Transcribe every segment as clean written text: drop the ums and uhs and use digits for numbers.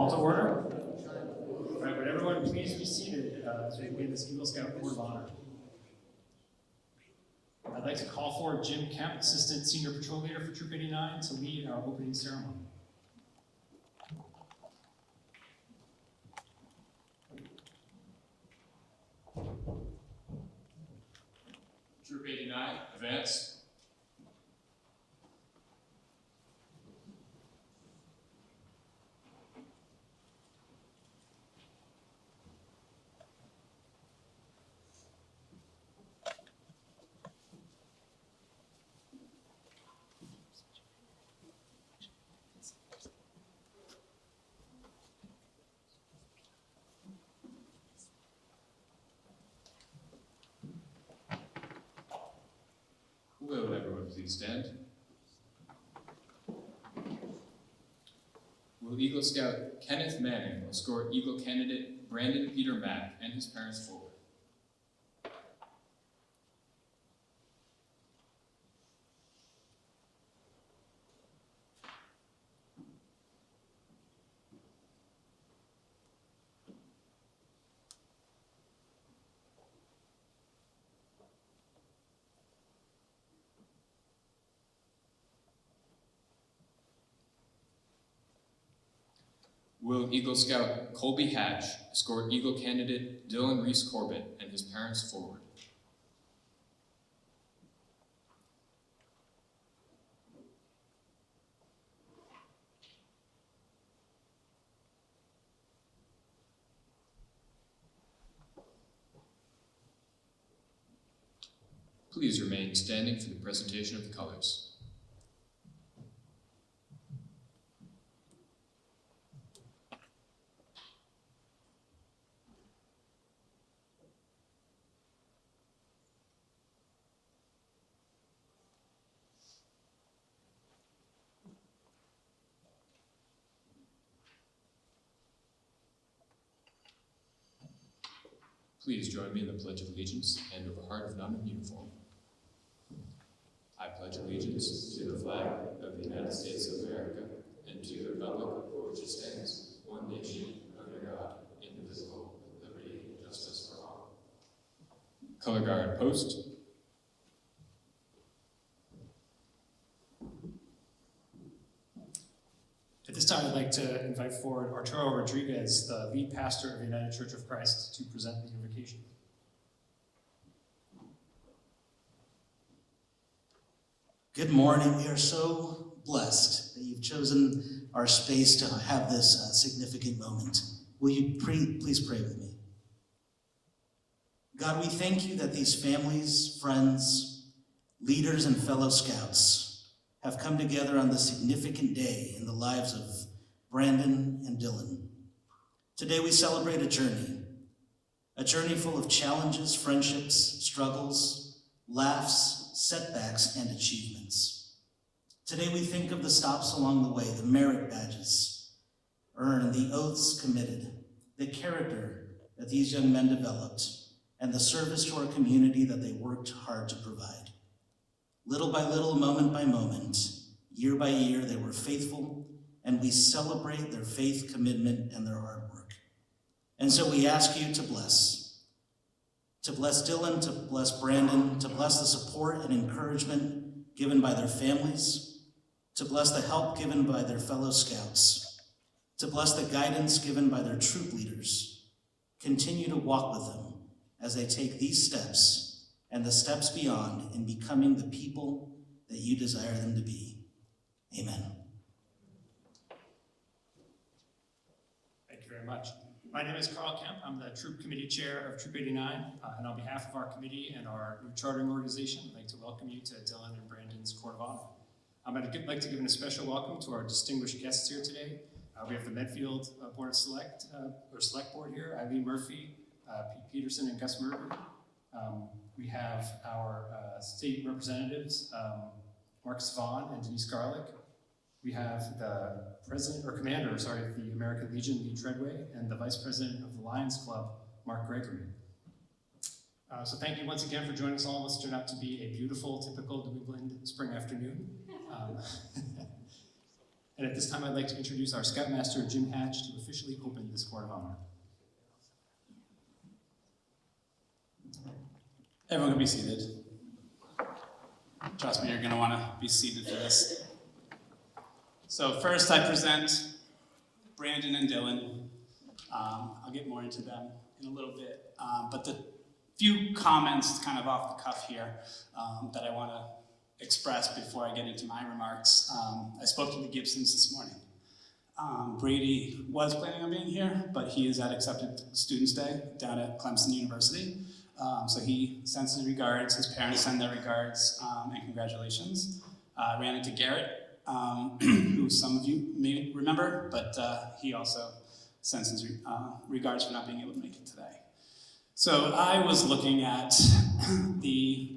Call to order. All right, would everyone please be seated as we begin this Eagle Scout Court of Honor. I'd like to call forward Jim Kemp, Assistant Senior Patrol Leader for Troop 89, to lead our opening ceremony. Troop 89, advance. Will everyone please stand? Will Eagle Scout Kenneth Manning escort Eagle candidate Brandon Peter Mack and his parents forward? Will Eagle Scout Colby Hatch escort Eagle candidate Dylan Reese Corbett and his parents forward? Please remain standing for the presentation of the colors. Please join me in the Pledge of Allegiance and of a heart of none in uniform. I pledge allegiance to the flag of the United States of America and to the republic for which it stands, one nation, under God, indivisible, with liberty and justice for all. Color guard post. At this time, I'd like to invite forward Arturo Rodriguez, the lead pastor of the United Church of Christ, to present the invocation. Good morning. We are so blessed that you've chosen our space to have this significant moment. Will you please pray with me? God, we thank you that these families, friends, leaders, and fellow scouts have come together on this significant day in the lives of Brandon and Dylan. Today we celebrate a journey full of challenges, friendships, struggles, laughs, setbacks, and achievements. Today we think of the stops along the way, the merit badges earned, the oaths committed, the character that these young men developed, and the service to our community that they worked hard to provide. Little by little, moment by moment, year by year, they were faithful, and we celebrate their faith, commitment, and their hard work. And so we ask you to bless Dylan, to bless Brandon, to bless the support and encouragement given by their families, to bless the help given by their fellow scouts, to bless the guidance given by their troop leaders. Continue to walk with them as they take these steps and the steps beyond in becoming the people that you desire them to be. Amen. Thank you very much. My name is Carl Kemp. I'm the Troop Committee Chair of Troop 89, and on behalf of our committee and our new chartering organization, I'd like to welcome you to Dylan and Brandon's Court of Honor. I'd like to give a special welcome to our distinguished guests here today. We have the Medfield Board of Select Board here, Eileen Murphy, Pete Peterson, and Gus Murphy. We have our state representatives, Marcus Vaughn and Denise Garlick. We have the commander of the American Legion, Lee Treadway, and the vice president of the Lions Club, Mark Gregory. So thank you once again for joining us all. This turned out to be a beautiful, typical New England spring afternoon. And at this time, I'd like to introduce our Scoutmaster, Jim Hatch, to officially open this Court of Honor. Everyone can be seated. Trust me, you're going to want to be seated for this. So first I present Brandon and Dylan. I'll get more into them in a little bit. But the few comments kind of off the cuff here that I want to express before I get into my remarks. I spoke to the Gibsons this morning. Brady was planning on being here, but he is at Accepted Students Day down at Clemson University. So he sends his regards, his parents send their regards and congratulations. I ran into Garrett, who some of you may remember, but he also sends his regards for not being able to make it today. So I was looking at the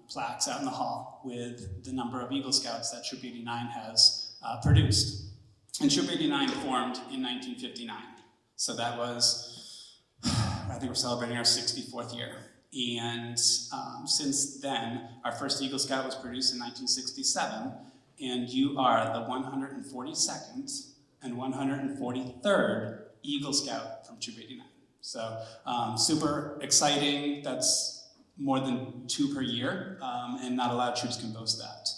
plaques out in the hall with the number of Eagle Scouts that Troop 89 has produced. And Troop 89 formed in 1959. So that was, I think we're celebrating our 64th year. And since then, our first Eagle Scout was produced in 1967, and you are the 142nd and 143rd Eagle Scout from Troop 89. So super exciting. That's more than 2 per year, and not a lot of troops can boast that.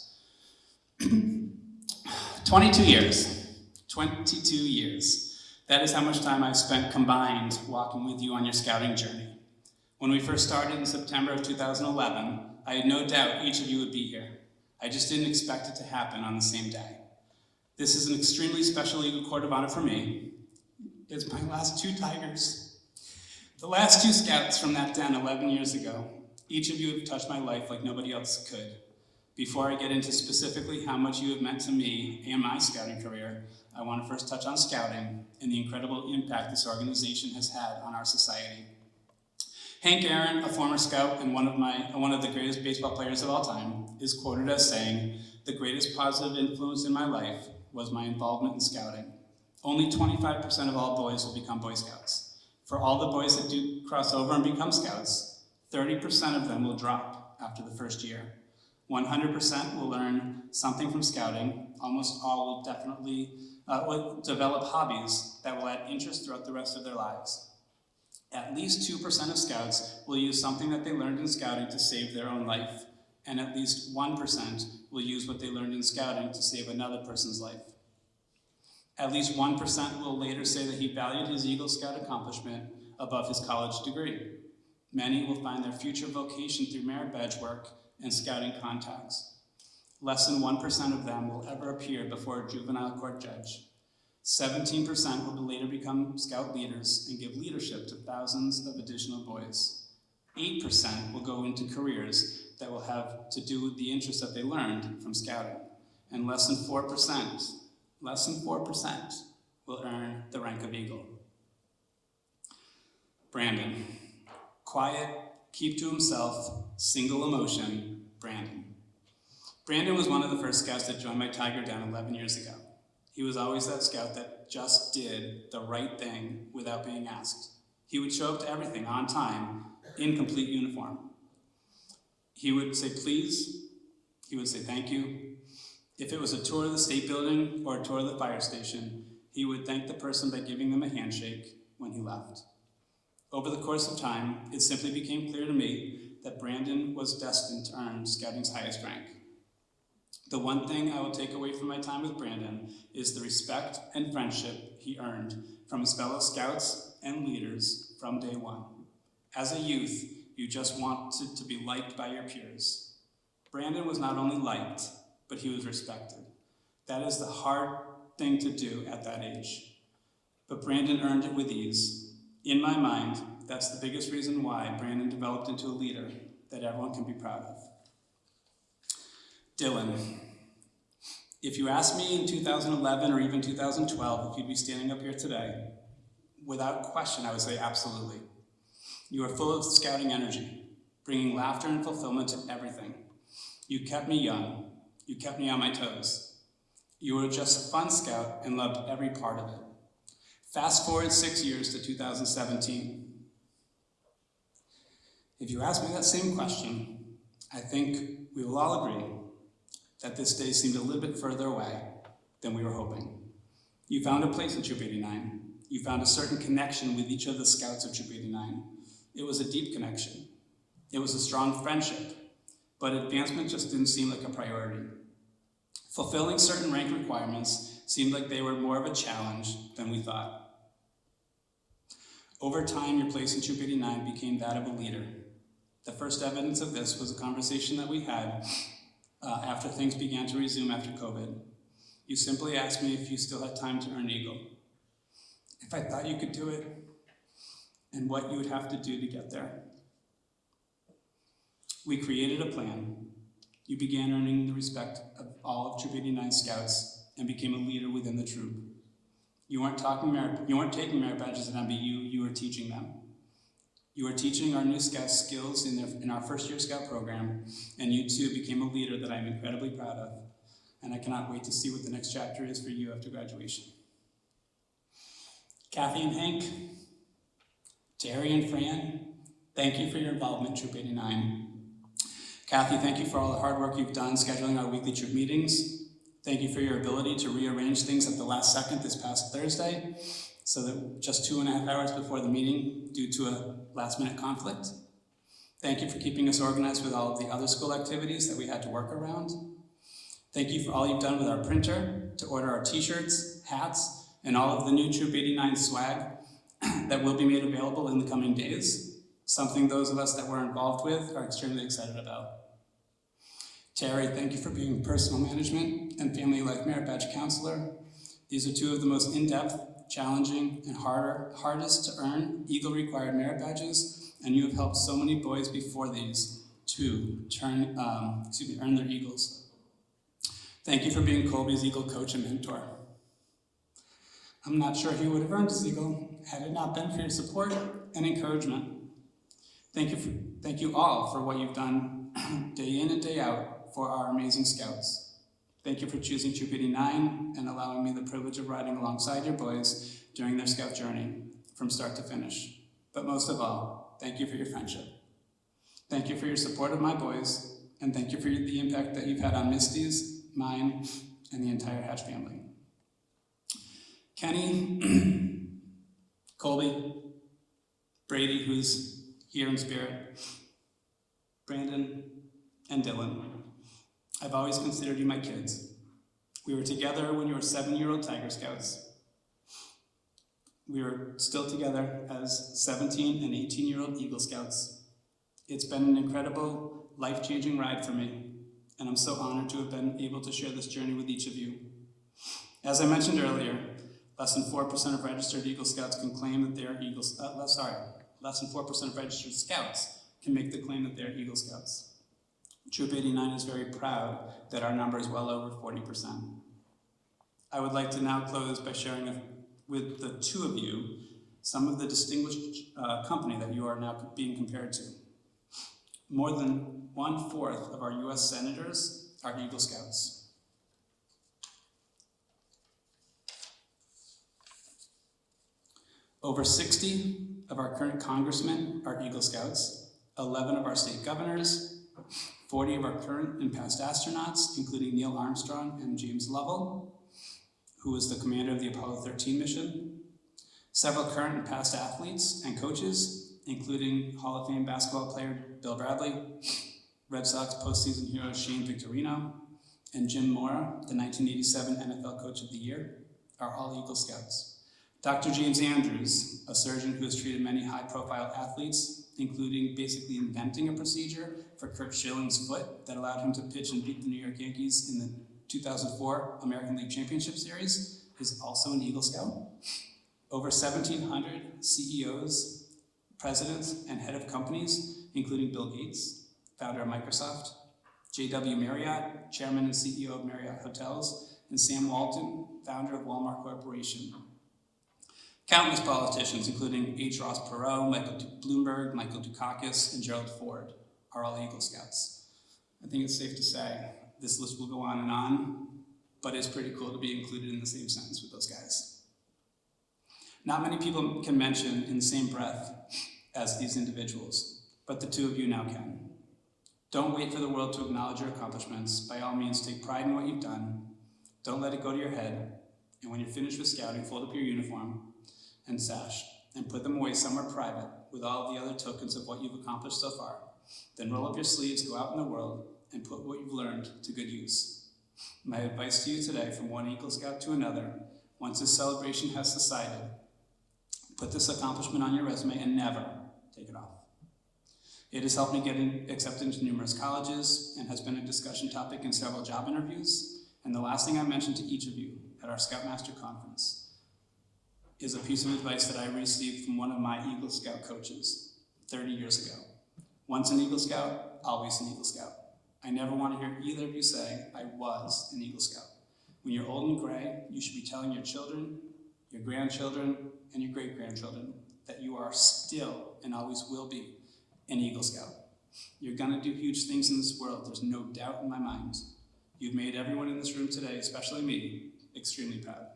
22 years. 22 years. That is how much time I've spent combined walking with you on your scouting journey. When we first started in September of 2011, I had no doubt each of you would be here. I just didn't expect it to happen on the same day. This is an extremely special Eagle Court of Honor for me. It's my last 2 Tigers. The last 2 Scouts from that den 11 years ago. Each of you have touched my life like nobody else could. Before I get into specifically how much you have meant to me and my scouting career, I want to first touch on scouting and the incredible impact this organization has had on our society. Hank Aaron, a former scout and one of the greatest baseball players of all time, is quoted as saying, "The greatest positive influence in my life was my involvement in scouting. Only 25% of all boys will become Boy Scouts. For all the boys that do cross over and become Scouts, 30% of them will drop after the first year. 100% will learn something from scouting. Almost all will definitely will develop hobbies that will add interest throughout the rest of their lives. At least 2% of Scouts will use something that they learned in scouting to save their own life, and at least 1% will use what they learned in scouting to save another person's life. At least 1% will later say that he valued his Eagle Scout accomplishment above his college degree. Many will find their future vocation through merit badge work and scouting contacts. Less than 1% of them will ever appear before a juvenile court judge. 17% will later become Scout leaders and give leadership to thousands of additional boys. 8% will go into careers that will have to do with the interests that they learned from scouting. And less than 4% will earn the rank of Eagle. Brandon. Quiet, keep to himself, single emotion, Brandon. Brandon was one of the first Scouts that joined my Tiger Den 11 years ago. He was always that Scout that just did the right thing without being asked. He would show up to everything on time, in complete uniform. He would say please, he would say thank you. If it was a tour of the state building or a tour of the fire station, he would thank the person by giving them a handshake when he left. Over the course of time, it simply became clear to me that Brandon was destined to earn scouting's highest rank. The one thing I will take away from my time with Brandon is the respect and friendship he earned from his fellow Scouts and leaders from day one. As a youth, you just wanted to be liked by your peers. Brandon was not only liked, but he was respected. That is the hard thing to do at that age. But Brandon earned it with ease. In my mind, that's the biggest reason why Brandon developed into a leader that everyone can be proud of. Dylan. If you asked me in 2011 or even 2012 if you'd be standing up here today, without question, I would say absolutely. You are full of scouting energy, bringing laughter and fulfillment to everything. You kept me young. You kept me on my toes. You were just a fun Scout and loved every part of it. Fast forward 6 years to 2017. If you ask me that same question, I think we will all agree that this day seemed a little bit further away than we were hoping. You found a place in Troop 89. You found a certain connection with each of the scouts of Troop 89. It was a deep connection. It was a strong friendship, but advancement just didn't seem like a priority. Fulfilling certain rank requirements seemed like they were more of a challenge than we thought. Over time, your place in Troop 89 became that of a leader. The first evidence of this was a conversation that we had after things began to resume after COVID. You simply asked me if you still had time to earn Eagle, if I thought you could do it, and what you would have to do to get there. We created a plan. You began earning the respect of all of Troop 89 scouts and became a leader within the troop. You weren't taking merit badges at MBU, you were teaching them. You were teaching our new scouts skills in our first year scout program, and you too became a leader that I'm incredibly proud of. And I cannot wait to see what the next chapter is for you after graduation. Kathy and Hank, Terry and Fran, thank you for your involvement in Troop 89. Kathy, thank you for all the hard work you've done scheduling our weekly troop meetings. Thank you for your ability to rearrange things at the last second this past Thursday, so that just 2.5 hours before the meeting due to a last-minute conflict. Thank you for keeping us organized with all of the other school activities that we had to work around. Thank you for all you've done with our printer to order our t-shirts, hats, and all of the new Troop 89 swag that will be made available in the coming days, something those of us that we're involved with are extremely excited about. Terry, thank you for being personal management and family life merit badge counselor. These are two of the most in-depth, challenging, and hardest to earn Eagle required merit badges, and you have helped so many boys before these to earn their Eagles. Thank you for being Colby's Eagle coach and mentor. I'm not sure he would have earned his Eagle had it not been for your support and encouragement. Thank you all for what you've done day in and day out for our amazing scouts. Thank you for choosing Troop 89 and allowing me the privilege of riding alongside your boys during their scout journey from start to finish. But most of all, thank you for your friendship. Thank you for your support of my boys, and thank you for the impact that you've had on Misty's, mine, and the entire Hatch family. Kenny, Colby, Brady, who's here in spirit, Brandon, and Dylan. I've always considered you my kids. We were together when you were 7-year-old Tiger Scouts. We were still together as 17 and 18-year-old Eagle Scouts. It's been an incredible, life-changing ride for me, and I'm so honored to have been able to share this journey with each of you. As I mentioned earlier, less than 4% of registered Eagle Scouts can claim that they are less than 4% of registered Scouts can make the claim that they are Eagle Scouts. Troop 89 is very proud that our number is well over 40%. I would like to now close by sharing with the two of you some of the distinguished company that you are now being compared to. More than 1/4 of our US senators are Eagle Scouts. Over 60 of our current congressmen are Eagle Scouts, 11 of our state governors, 40 of our current and past astronauts, including Neil Armstrong and James Lovell, who was the commander of the Apollo 13 mission, several current and past athletes and coaches, including Hall of Fame basketball player Bill Bradley, Red Sox postseason hero Shane Victorino, and Jim Mora, the 1987 NFL Coach of the Year, are all Eagle Scouts. Dr. James Andrews, a surgeon who has treated many high-profile athletes, including basically inventing a procedure for Curt Schilling's foot that allowed him to pitch and beat the New York Yankees in the 2004 American League Championship Series, is also an Eagle Scout. Over 1,700 CEOs, presidents, and head of companies, including Bill Gates, founder of Microsoft, J.W. Marriott, chairman and CEO of Marriott Hotels, and Sam Walton, founder of Walmart Corporation. Countless politicians, including H. Ross Perot, Michael Bloomberg, Michael Dukakis, and Gerald Ford, are all Eagle Scouts. I think it's safe to say this list will go on, but it's pretty cool to be included in the same sentence with those guys. Not many people can mention in the same breath as these individuals, but the two of you now can. Don't wait for the world to acknowledge your accomplishments. By all means, take pride in what you've done. Don't let it go to your head, and when you're finished with scouting, fold up your uniform and sash and put them away somewhere private with all the other tokens of what you've accomplished so far. Then roll up your sleeves, go out in the world, and put what you've learned to good use. My advice to you today, from one Eagle Scout to another, once this celebration has subsided, put this accomplishment on your resume and never take it off. It has helped me get accepted into numerous colleges and has been a discussion topic in several job interviews. And the last thing I mentioned to each of you at our Scoutmaster Conference is a piece of advice that I received from one of my Eagle Scout coaches 30 years ago. Once an Eagle Scout, always an Eagle Scout. I never want to hear either of you say, I was an Eagle Scout. When you're old and gray, you should be telling your children, your grandchildren, and your great-grandchildren that you are still and always will be an Eagle Scout. You're gonna do huge things in this world, there's no doubt in my mind. You've made everyone in this room today, especially me, extremely proud.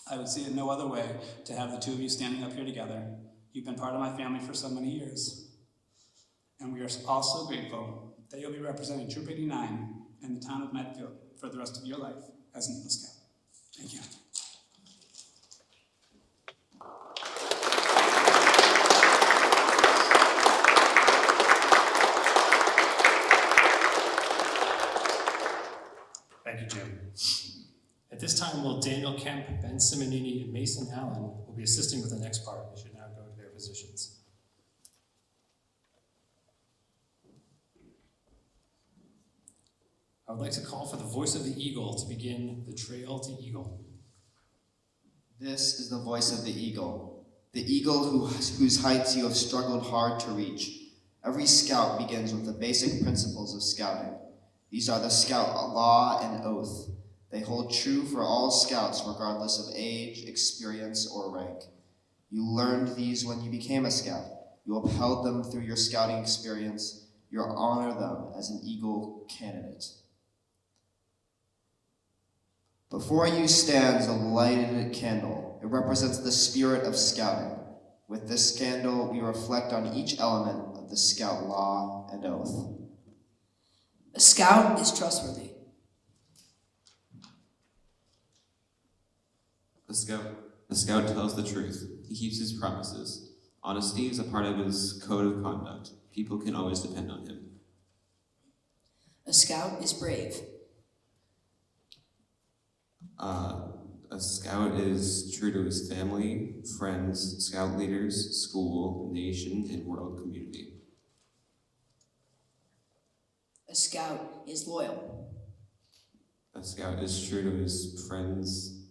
I would see it no other way to have the two of you standing up here together. You've been part of my family for so many years. And we are all so grateful that you'll be representing Troop 89 and the town of Medfield for the rest of your life as an Eagle Scout. Thank you. Thank you, Jim. At this time, will Daniel Kemp, Ben Simonini, and Mason Allen will be assisting with the next part. They should now go to their positions. I would like to call for the voice of the eagle to begin the Trail to Eagle. This is the voice of the eagle whose heights you have struggled hard to reach. Every scout begins with the basic principles of scouting. These are the scout law and oath. They hold true for all scouts regardless of age, experience, or rank. You learned these when you became a scout. You upheld them through your scouting experience. You honor them as an Eagle candidate. Before you stands a lighted candle. It represents the spirit of scouting. With this candle, we reflect on each element of the scout law and oath. A scout is trustworthy. A scout tells the truth. He keeps his promises. Honesty is a part of his code of conduct. People can always depend on him. A scout is brave. A scout is true to his family, friends, scout leaders, school, nation, and world community. A scout is loyal. A scout is true to his friends,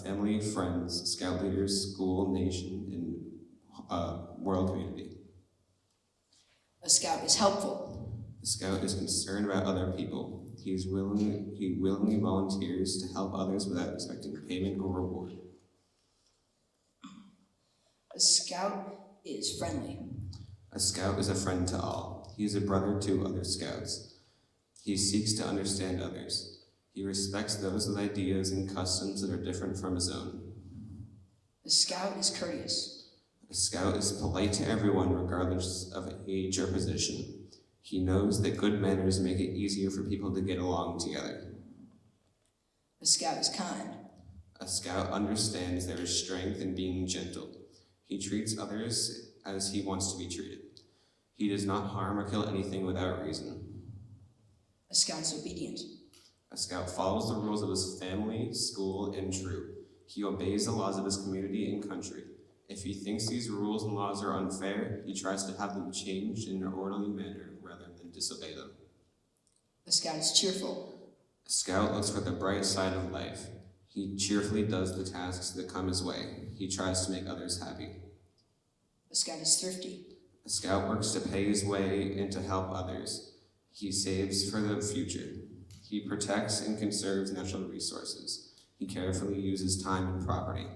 family, friends, scout leaders, school, nation, and world community. A scout is helpful. A scout is concerned about other people. He willingly volunteers to help others without expecting payment or reward. A scout is friendly. A scout is a friend to all. He is a brother to other scouts. He seeks to understand others. He respects those with ideas and customs that are different from his own. A scout is courteous. A scout is polite to everyone regardless of age or position. He knows that good manners make it easier for people to get along together. A scout is kind. A scout understands there is strength in being gentle. He treats others as he wants to be treated. He does not harm or kill anything without reason. A scout is obedient. A scout follows the rules of his family, school, and troop. He obeys the laws of his community and country. If he thinks these rules and laws are unfair, he tries to have them changed in an orderly manner rather than disobey them. A scout is cheerful. A scout looks for the bright side of life. He cheerfully does the tasks that come his way. He tries to make others happy. A scout is thrifty. A scout works to pay his way and to help others. He saves for the future. He protects and conserves natural resources. He carefully uses time and property.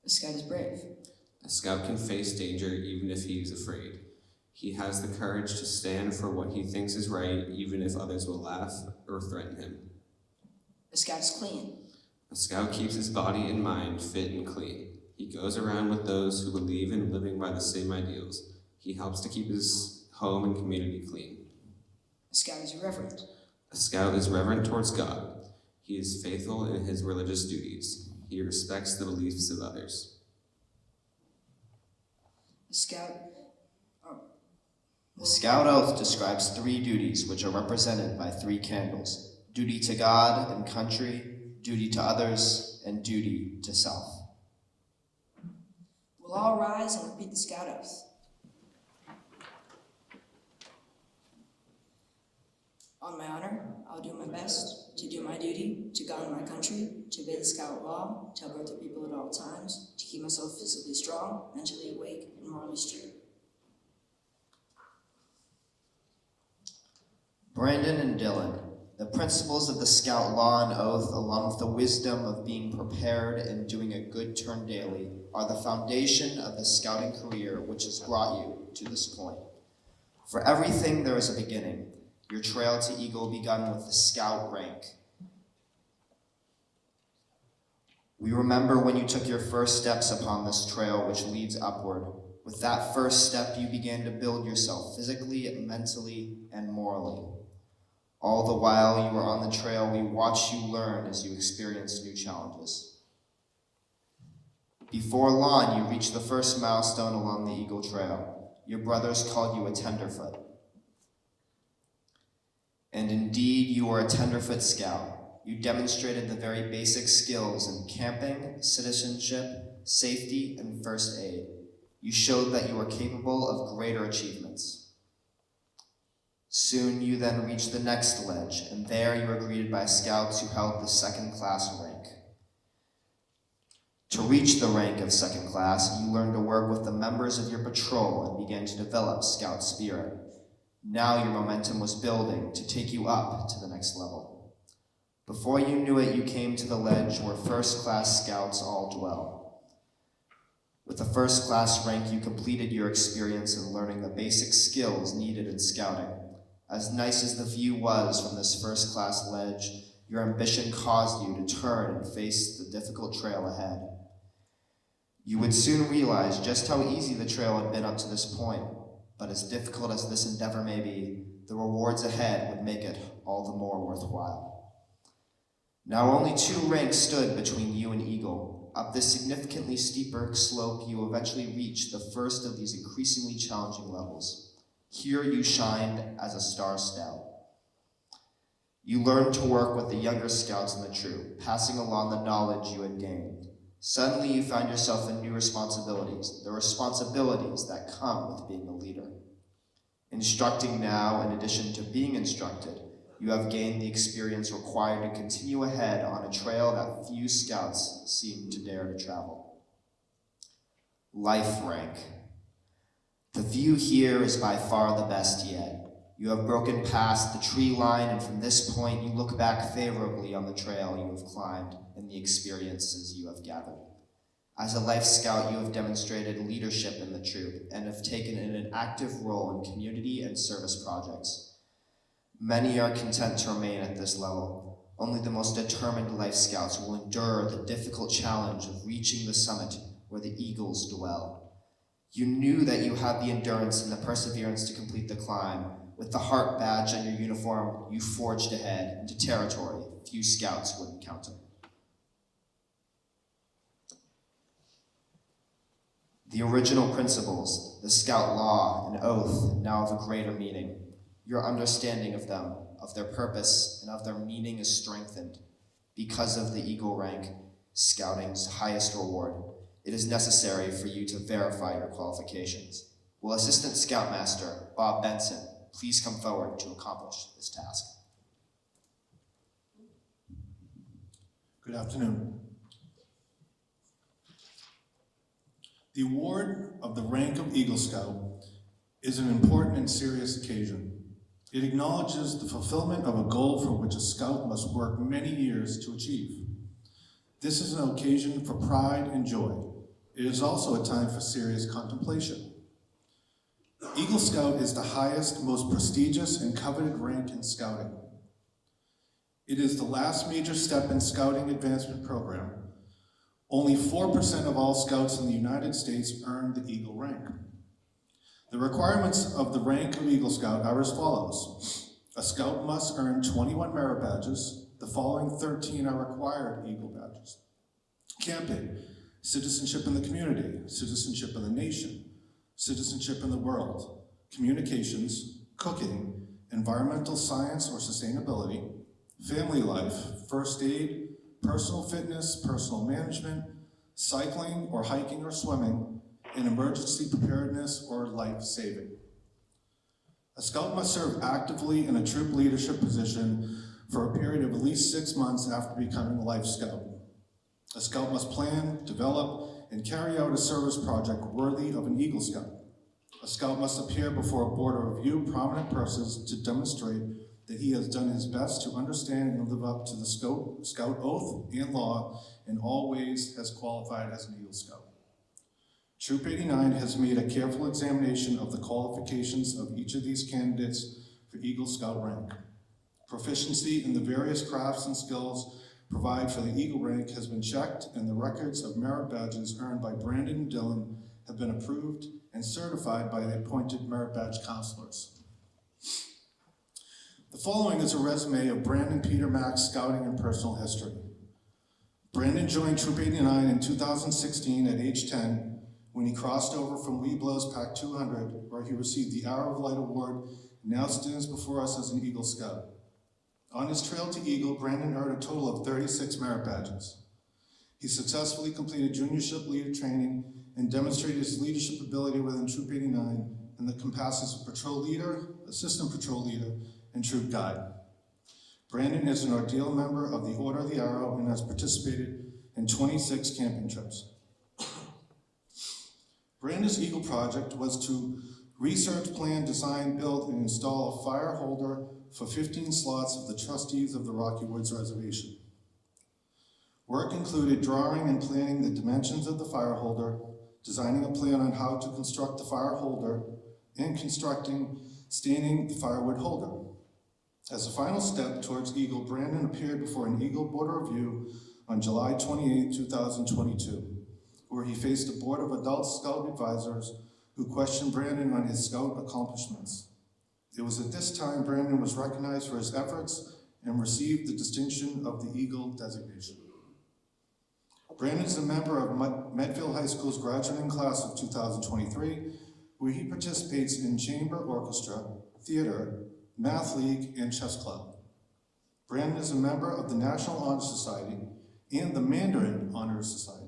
A scout is brave. A scout can face danger even if he is afraid. He has the courage to stand for what he thinks is right, even if others will laugh or threaten him. A scout is clean. A scout keeps his body and mind fit and clean. He goes around with those who believe in living by the same ideals. He helps to keep his home and community clean. A scout is reverent. A scout is reverent towards God. He is faithful in his religious duties. He respects the beliefs of others. The Scout. The Scout Oath describes 3 duties which are represented by 3 candles: duty to God and country, duty to others, and duty to self. We'll all rise and repeat the Scout Oath. On my honor, I'll do my best to do my duty to God and my country, to obey the Scout law, to help other people at all times, to keep myself physically strong, mentally awake, and morally straight. Brandon and Dylan, the principles of the Scout law and oath, along with the wisdom of being prepared and doing a good turn daily, are the foundation of the scouting career which has brought you to this point. For everything there is a beginning. Your trail to Eagle begun with the Scout rank. We remember when you took your first steps upon this trail which leads upward. With that first step, you began to build yourself physically, mentally, and morally. All the while you were on the trail, we watched you learn as you experienced new challenges. Before long, you reached the first milestone along the Eagle Trail. Your brothers called you a tenderfoot. And indeed, you were a tenderfoot scout. You demonstrated the very basic skills in camping, citizenship, safety, and first aid. You showed that you were capable of greater achievements. Soon you then reached the next ledge, and there you were greeted by scouts who held the 2nd class rank. To reach the rank of 2nd class, you learned to work with the members of your patrol and began to develop scout spirit. Now your momentum was building to take you up to the next level. Before you knew it, you came to the ledge where 1st class scouts all dwell. With the 1st class rank, you completed your experience in learning the basic skills needed in scouting. As nice as the view was from this 1st class ledge, your ambition caused you to turn and face the difficult trail ahead. You would soon realize just how easy the trail had been up to this point, but as difficult as this endeavor may be, the rewards ahead would make it all the more worthwhile. Now only 2 ranks stood between you and Eagle. Up this significantly steeper slope, you eventually reached the first of these increasingly challenging levels. Here you shined as a star scout. You learned to work with the younger scouts in the troop, passing along the knowledge you had gained. Suddenly you found yourself in new responsibilities, the responsibilities that come with being a leader. Instructing now, in addition to being instructed, you have gained the experience required to continue ahead on a trail that few scouts seem to dare to travel. Life rank. The view here is by far the best yet. You have broken past the tree line, and from this point you look back favorably on the trail you have climbed and the experiences you have gathered. As a life scout, you have demonstrated leadership in the troop and have taken an active role in community and service projects. Many are content to remain at this level. Only the most determined life scouts will endure the difficult challenge of reaching the summit where the eagles dwell. You knew that you had the endurance and the perseverance to complete the climb. With the heart badge on your uniform, you forged ahead into territory few scouts would encounter. The original principles, the scout law and oath, now have a greater meaning. Your understanding of them, of their purpose, and of their meaning is strengthened. Because of the Eagle rank, scouting's highest reward, it is necessary for you to verify your qualifications. Will Assistant Scoutmaster Bob Benson please come forward to accomplish this task? Good afternoon. The award of the rank of Eagle Scout is an important and serious occasion. It acknowledges the fulfillment of a goal for which a scout must work many years to achieve. This is an occasion for pride and joy. It is also a time for serious contemplation. Eagle Scout is the highest, most prestigious, and coveted rank in scouting. It is the last major step in Scouting Advancement Program. Only 4% of all scouts in the United States earn the Eagle rank. The requirements of the rank of Eagle Scout are as follows. A Scout must earn 21 merit badges. The following 13 are required Eagle badges. Camping, citizenship in the community, citizenship in the nation, citizenship in the world, communications, cooking, environmental science or sustainability, family life, first aid, personal fitness, personal management, cycling or hiking or swimming, and emergency preparedness or life saving. A Scout must serve actively in a troop leadership position for a period of at least 6 months after becoming a Life Scout. A Scout must plan, develop, and carry out a service project worthy of an Eagle Scout. A Scout must appear before a board of review prominent persons to demonstrate that he has done his best to understand and live up to the Scout oath and law in all ways has qualified as an Eagle Scout. Troop 89 has made a careful examination of the qualifications of each of these candidates for Eagle Scout rank. Proficiency in the various crafts and skills provided for the Eagle rank has been checked, and the records of merit badges earned by Brandon and Dylan have been approved and certified by the appointed merit badge counselors. The following is a resume of Brandon Peter Mack's scouting and personal history. Brandon joined Troop 89 in 2016 at age 10 when he crossed over from Weblow's Pack 200, where he received the Arrow of Light Award and now stands before us as an Eagle Scout. On his trail to Eagle, Brandon earned a total of 36 merit badges. He successfully completed juniorship leader training and demonstrated his leadership ability within Troop 89 in the capacities of patrol leader, assistant patrol leader, and troop guide. Brandon is an ordeal member of the Order of the Arrow and has participated in 26 camping trips. Brandon's Eagle project was to research, plan, design, build, and install a fire holder for 15 slots of the trustees of the Rocky Woods Reservation. Work included drawing and planning the dimensions of the fire holder, designing a plan on how to construct the fire holder, and standing the firewood holder. As a final step towards Eagle, Brandon appeared before an Eagle Board of Review on July 28, 2022, where he faced a board of adult Scout advisors who questioned Brandon on his Scout accomplishments. It was at this time Brandon was recognized for his efforts and received the distinction of the Eagle designation. Brandon is a member of Medfield High School's graduating class of 2023, where he participates in chamber orchestra, theater, math league, and chess club. Brandon is a member of the National Honor Society and the Mandarin Honor Society.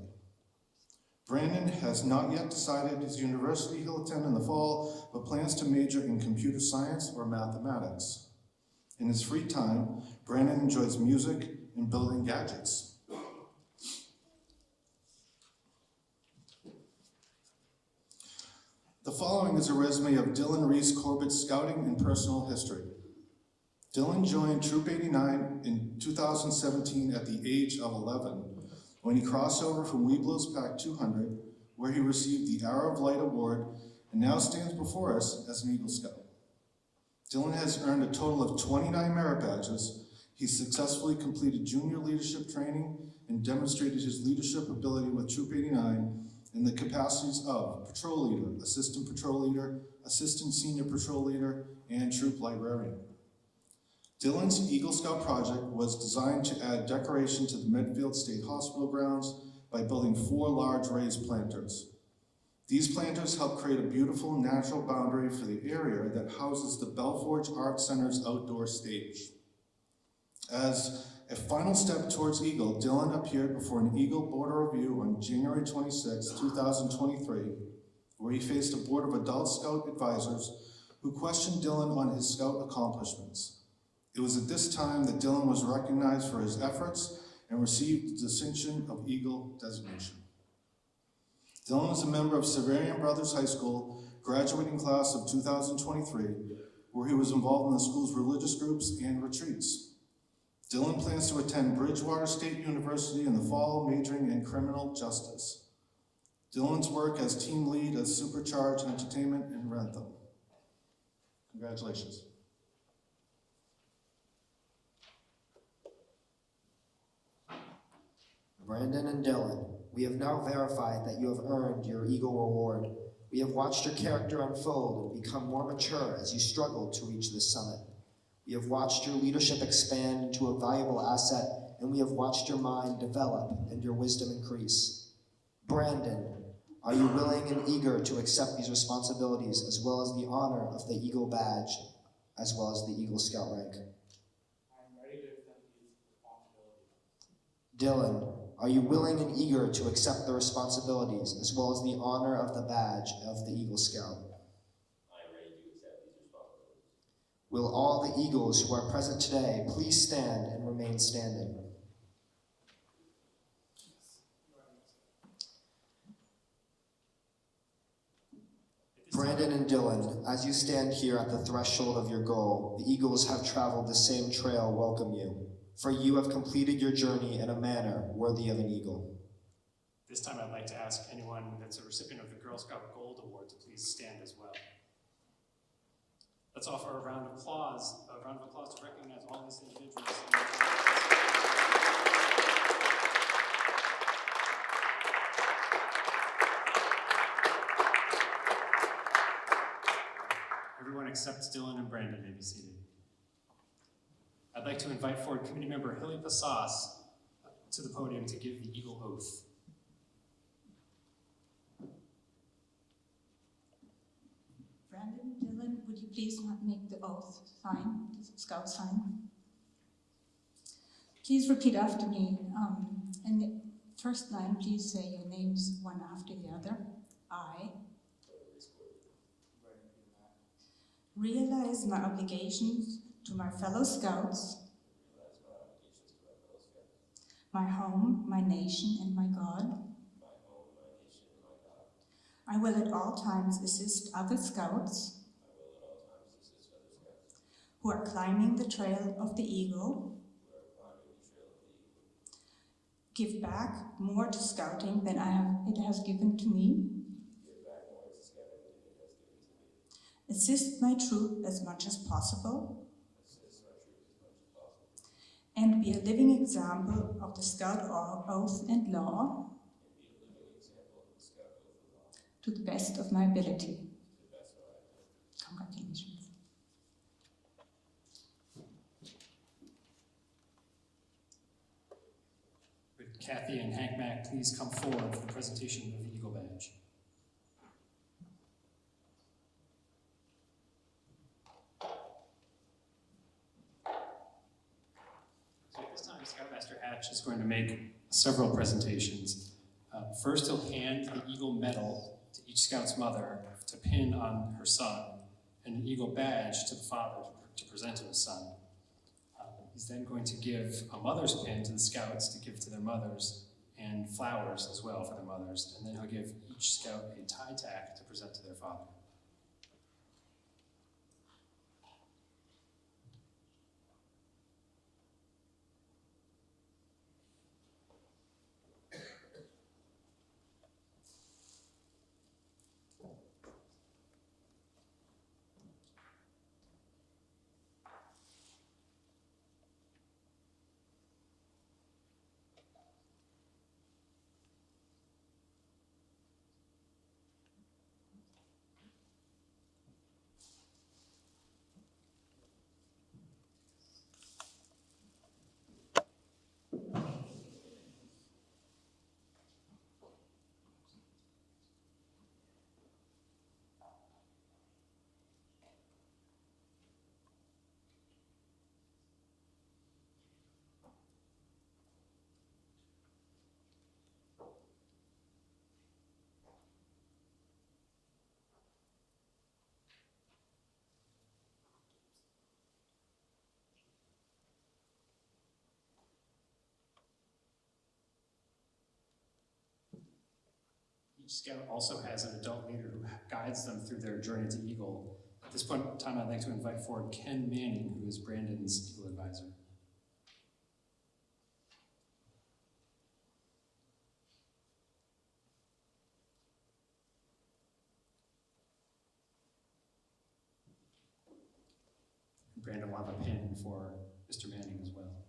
Brandon has not yet decided his university he'll attend in the fall, but plans to major in computer science or mathematics. In his free time, Brandon enjoys music and building gadgets. The following is a resume of Dylan Reese Corbett's scouting and personal history. Dylan joined Troop 89 in 2017 at the age of 11 when he crossed over from Weblow's Pack 200, where he received the Arrow of Light Award and now stands before us as an Eagle Scout. Dylan has earned a total of 29 merit badges. He successfully completed junior leadership training and demonstrated his leadership ability with Troop 89 in the capacities of patrol leader, assistant senior patrol leader, and troop librarian. Dylan's Eagle Scout project was designed to add decoration to the Medfield State Hospital grounds by building 4 large raised planters. These planters help create a beautiful natural boundary for the area that houses the Belforge Art Center's outdoor stage. As a final step towards Eagle, Dylan appeared before an Eagle Board of Review on January 26, 2023, where he faced a board of adult Scout advisors who questioned Dylan on his Scout accomplishments. It was at this time that Dylan was recognized for his efforts and received the distinction of Eagle designation. Dylan is a member of Severian Brothers High School, graduating class of 2023, where he was involved in the school's religious groups and retreats. Dylan plans to attend Bridgewater State University in the fall, majoring in criminal justice. Dylan's work as team lead at Supercharged Entertainment in Rentham. Congratulations. Brandon and Dylan, we have now verified that you have earned your Eagle Reward. We have watched your character unfold and become more mature as you struggle to reach the summit. We have watched your leadership expand into a valuable asset, and we have watched your mind develop and your wisdom increase. Brandon, are you willing and eager to accept these responsibilities as well as the honor of the Eagle Badge, as well as the Eagle Scout rank? I am ready to accept these responsibilities. Dylan, are you willing and eager to accept the responsibilities as well as the honor of the badge of the Eagle Scout? I am ready to accept these responsibilities. Will all the Eagles who are present today please stand and remain standing? Brandon and Dylan, as you stand here at the threshold of your goal, the Eagles have traveled the same trail welcome you, for you have completed your journey in a manner worthy of an Eagle. This time I'd like to ask anyone that's a recipient of the Girl Scout Gold Award to please stand as well. Let's offer a round of applause to recognize all these individuals. Everyone except Dylan and Brandon may be seated. I'd like to invite forward committee member Hilly Passas to the podium to give the Eagle Oath. Brandon, Dylan, would you please make the oath sign, the scout sign? Please repeat after me. In the first line, please say your names one after the other. I realize my obligations to my fellow scouts, my home, my nation, and my God. I will at all times assist other scouts who are climbing the trail of the Eagle, give back more to scouting than it has given to me, assist my troop as much as possible, and be a living example of the Scout oath and law to the best of my ability. Congratulations. Would Kathy and Hank Mack please come forward for the presentation of the Eagle Badge? So at this time, Scoutmaster Hatch is going to make several presentations. First, he'll hand the Eagle Medal to each Scout's mother to pin on her son, and an Eagle Badge to the father to present to his son. He's then going to give a mother's pin to the Scouts to give to their mothers, and flowers as well for their mothers, and then he'll give each Scout a tie tack to present to their father. Each Scout also has an adult leader who guides them through their journey to Eagle. At this point in time, I'd like to invite forward Ken Manning, who is Brandon's Eagle advisor. And Brandon will have a pin for Mr. Manning as well.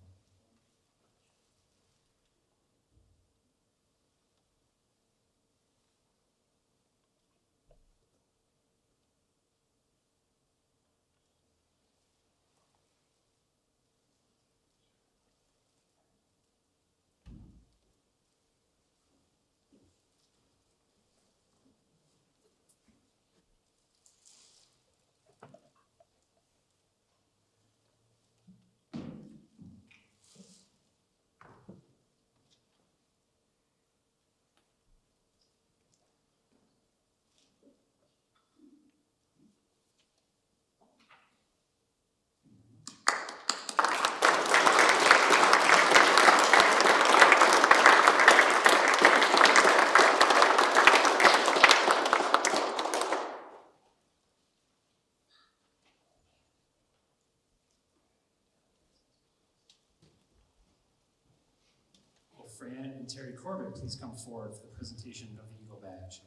Fran and Terry Corbett please come forward for the presentation of the Eagle Badge?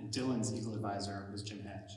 And Dylan's Eagle Advisor was Jim Hatch.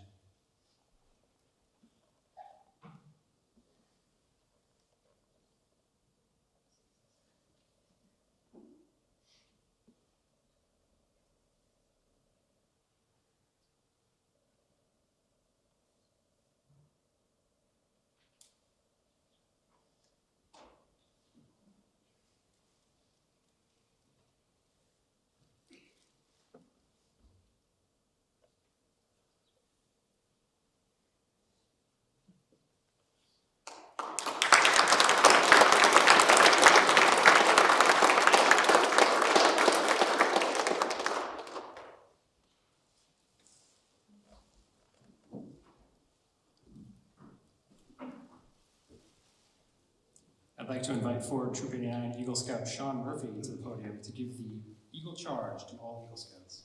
I'd like to invite forward Troop 89 Eagle Scout Sean Murphy to the podium to give the Eagle Charge to all Eagle Scouts.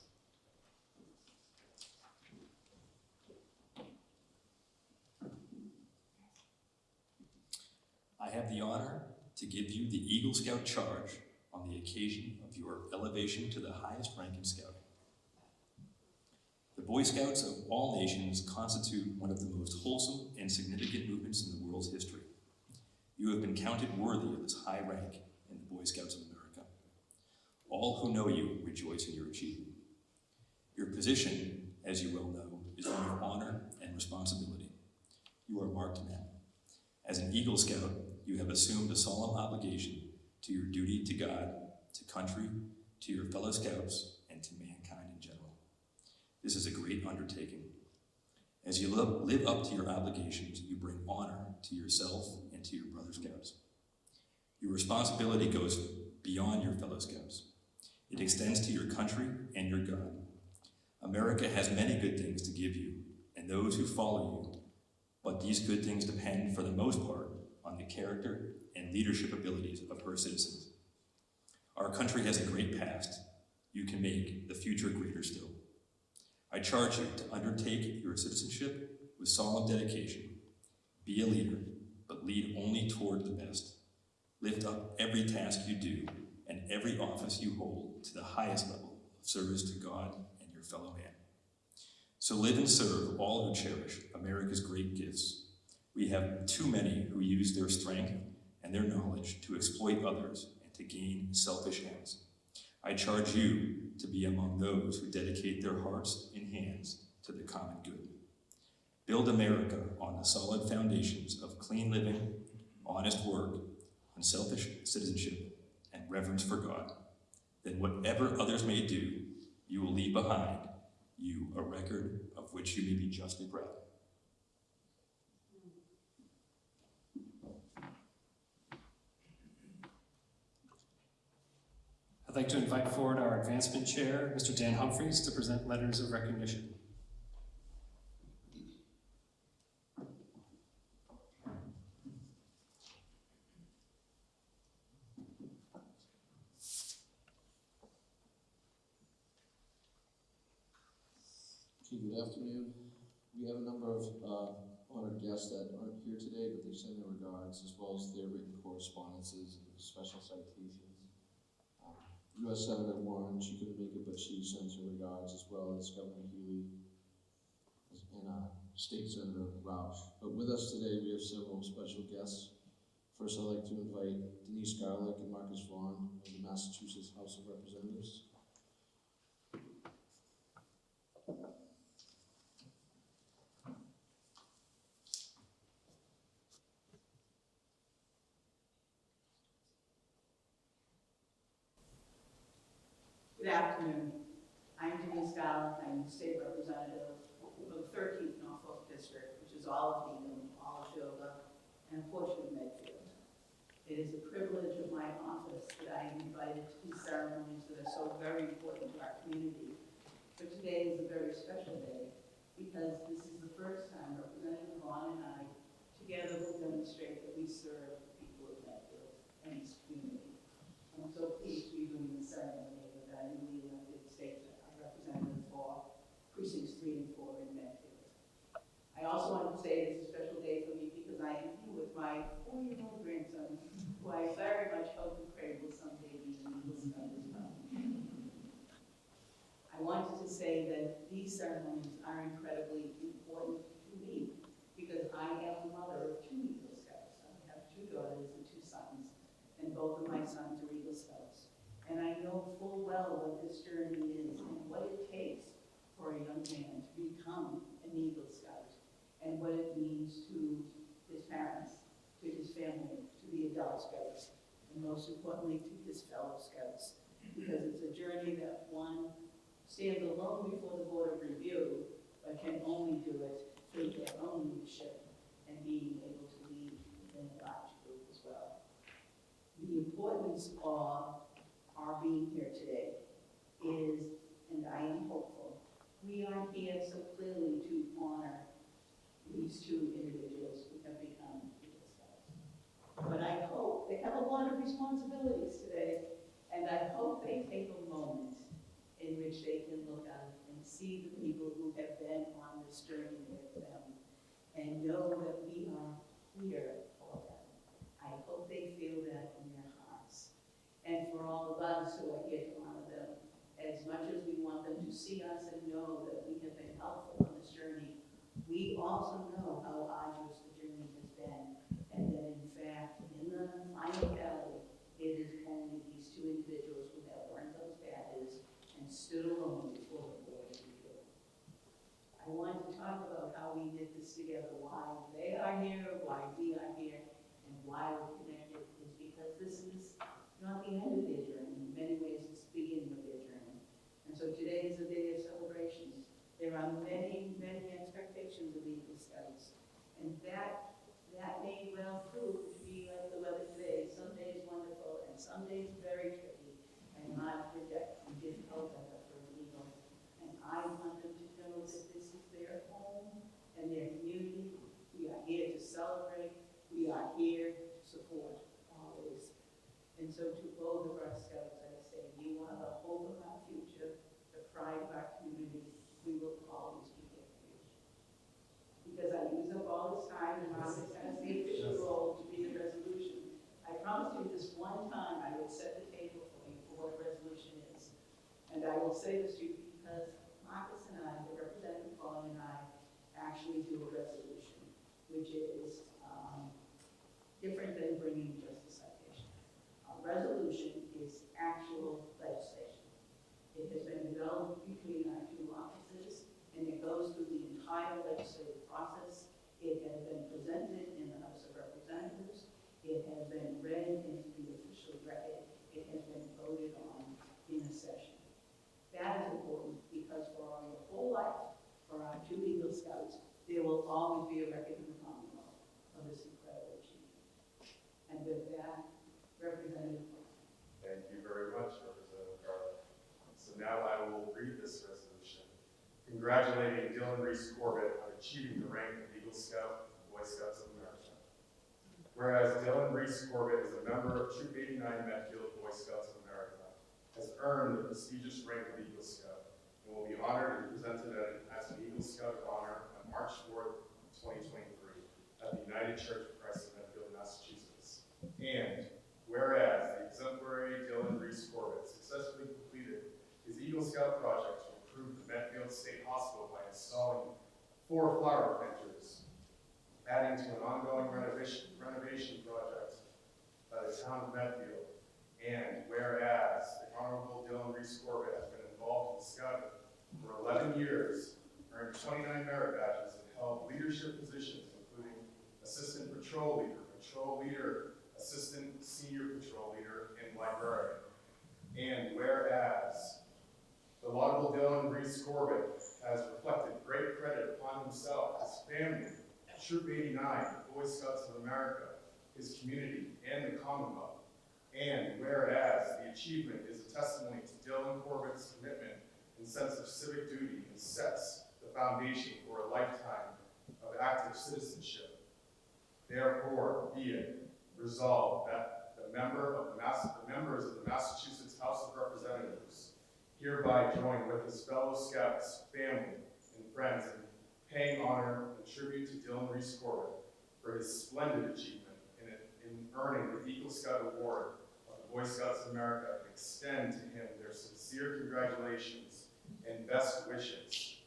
I have the honor to give you the Eagle Scout Charge on the occasion of your elevation to the highest rank in Scouting. The Boy Scouts of all nations constitute one of the most wholesome and significant movements in the world's history. You have been counted worthy of this high rank in the Boy Scouts of America. All who know you rejoice in your achievement. Your position, as you well know, is one of honor and responsibility. You are marked men. As an Eagle Scout, you have assumed a solemn obligation to your duty to God, to country, to your fellow Scouts, and to mankind in general. This is a great undertaking. As you live up to your obligations, you bring honor to yourself and to your brother Scouts. Your responsibility goes beyond your fellow Scouts. It extends to your country and your God. America has many good things to give you and those who follow you, but these good things depend, for the most part, on the character and leadership abilities of her citizens. Our country has a great past. You can make the future greater still. I charge you to undertake your citizenship with solemn dedication. Be a leader, but lead only toward the best. Lift up every task you do and every office you hold to the highest level of service to God and your fellow man. So live and serve all who cherish America's great gifts. We have too many who use their strength and their knowledge to exploit others and to gain selfish ends. I charge you to be among those who dedicate their hearts and hands to the common good. Build America on the solid foundations of clean living, honest work, unselfish citizenship, and reverence for God. Then whatever others may do, you will leave behind you a record of which you may be justly proud. I'd like to invite forward our advancement chair, Mr. Dan Humphreys, to present letters of recognition. Okay, good afternoon. We have a number of honored guests that aren't here today, but they send their regards, as well as their written correspondences and special citations. U.S. Senator Warren, she couldn't make it, but she sends her regards, as well as Governor Healy and State Senator Roush. But with us today, we have several special guests. First, I'd like to invite Denise Garlick and Marcus Vaughn of the Massachusetts House of Representatives. Good afternoon. I'm Denise Garlick. I'm the state representative for the 13th Norfolk District, which is all of Needham, all of Yoga, and a portion of Medfield. It is a privilege of my office that I am invited to these ceremonies that are so very important to our community. But today is a very special day because this is the first time Representative Vaughn and I together will demonstrate that we serve the people of Medfield and this community. I'm so pleased to be doing this ceremony with our newly elected state representative for precincts 3 and 4 in Medfield. I also want to say it's a special day for me because I am here with my 4-year-old grandson, who I very much hope and pray will someday be an Eagle Scout as well. I wanted to say that these ceremonies are incredibly important to me because I am the mother of 2 Eagle Scouts. I have 2 daughters and 2 sons, and both of my sons are Eagle Scouts. And I know full well what this journey is and what it takes for a young man to become an Eagle Scout and what it means to his parents, to his family, to the adult Scouts, and most importantly to his fellow Scouts. Because it's a journey that one stands alone before the Board of Review, but can only do it through their own leadership and being able to lead within a large group as well. The importance of our being here today is, and I am hopeful, we are here so clearly to honor these 2 individuals who have become Eagle Scouts. But I hope they have a lot of responsibilities today, and I hope they take a moment in which they can look out and see the people who have been on this journey with them and know that we are here for them. I hope they feel that in their hearts. And for all of us who are here to honor them, as much as we want them to see us and know that we have been helpful on this journey, we also know how arduous the journey has been, and that in fact, in the final tally, it is only these 2 individuals who have earned those badges and stood alone before the Board of Review. I want to talk about how we did this together, why they are here, why we are here, and why we're connected, is because this is not the end of their journey. In many ways, it's the beginning of their journey. And so today is a day of celebrations. There are many, many expectations of Eagle Scouts. And that may well prove to be like the weather today. Some days wonderful, and some days very tricky, and not difficult weather for an Eagle. And I want them to know that this is their home and their community. We are here to celebrate. We are here to support always. And so to both of our Scouts, I say, you are the hope of our future, the pride of our community. We will always be here for you. Because I used up all this time and Marcus has the official role to be the resolution. I promised you this one time I would set the table for you for what a resolution is. And I will say this to you because Marcus and I, the Representative Vaughn and I, actually do a resolution, which is different than bringing just a citation. A resolution is actual legislation. It has been developed between our 2 offices, and it goes through the entire legislative process. It has been presented in the House of Representatives. It has been read into the official record. It has been voted on in a session. That is important because for our whole life, for our 2 Eagle Scouts, there will always be a record in the Commonwealth of this incredible achievement. And with congratulating Dylan Reese Corbett on achieving the rank of Eagle Scout, Boy Scouts of America. Whereas Dylan Reese Corbett is a member of Troop 89 Medfield Boy Scouts of America, has earned the prestigious rank of Eagle Scout, and will be honored and presented as an Eagle Scout of Honor on March 4th, 2023, at the United Church of Christ in Medfield, Massachusetts. And whereas the exemplary Dylan Reese Corbett successfully completed his Eagle Scout project to improve the Medfield State Hospital by installing 4 flower planters, adding to an ongoing renovation project by the town of Medfield. And whereas the Honorable Dylan Reese Corbett has been involved in scouting for 11 years, earned 29 merit badges, and held leadership positions including assistant patrol leader, assistant senior patrol leader, and librarian. And whereas the laudable Dylan Reese Corbett has reflected great credit upon himself, his family, Troop 89, the Boy Scouts of America, his community, and the Commonwealth. And whereas the achievement is a testimony to Dylan Corbett's commitment and sense of civic duty and sets the foundation for a lifetime of active citizenship. Therefore, be it resolved that the members of the Massachusetts House of Representatives hereby join with his fellow Scouts, family, and friends in paying honor and tribute to Dylan Reese Corbett for his splendid achievement in earning the Eagle Scout Award of the Boy Scouts of America, and extend to him their sincere congratulations and best wishes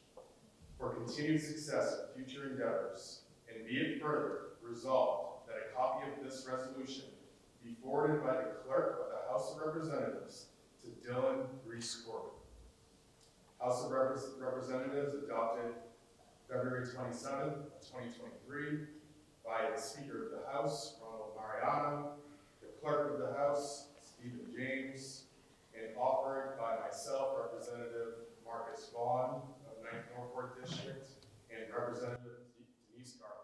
for continued success in future endeavors. And be it further resolved that a copy of this resolution be forwarded by the Clerk of the House of Representatives to Dylan Reese Corbett. House of Representatives adopted February 27, 2023, by the Speaker of the House, Ronald Mariano, the Clerk of the House, Stephen James, and offered by myself, Representative Marcus Vaughn of 9th Norfolk District, and Representative Denise Garland.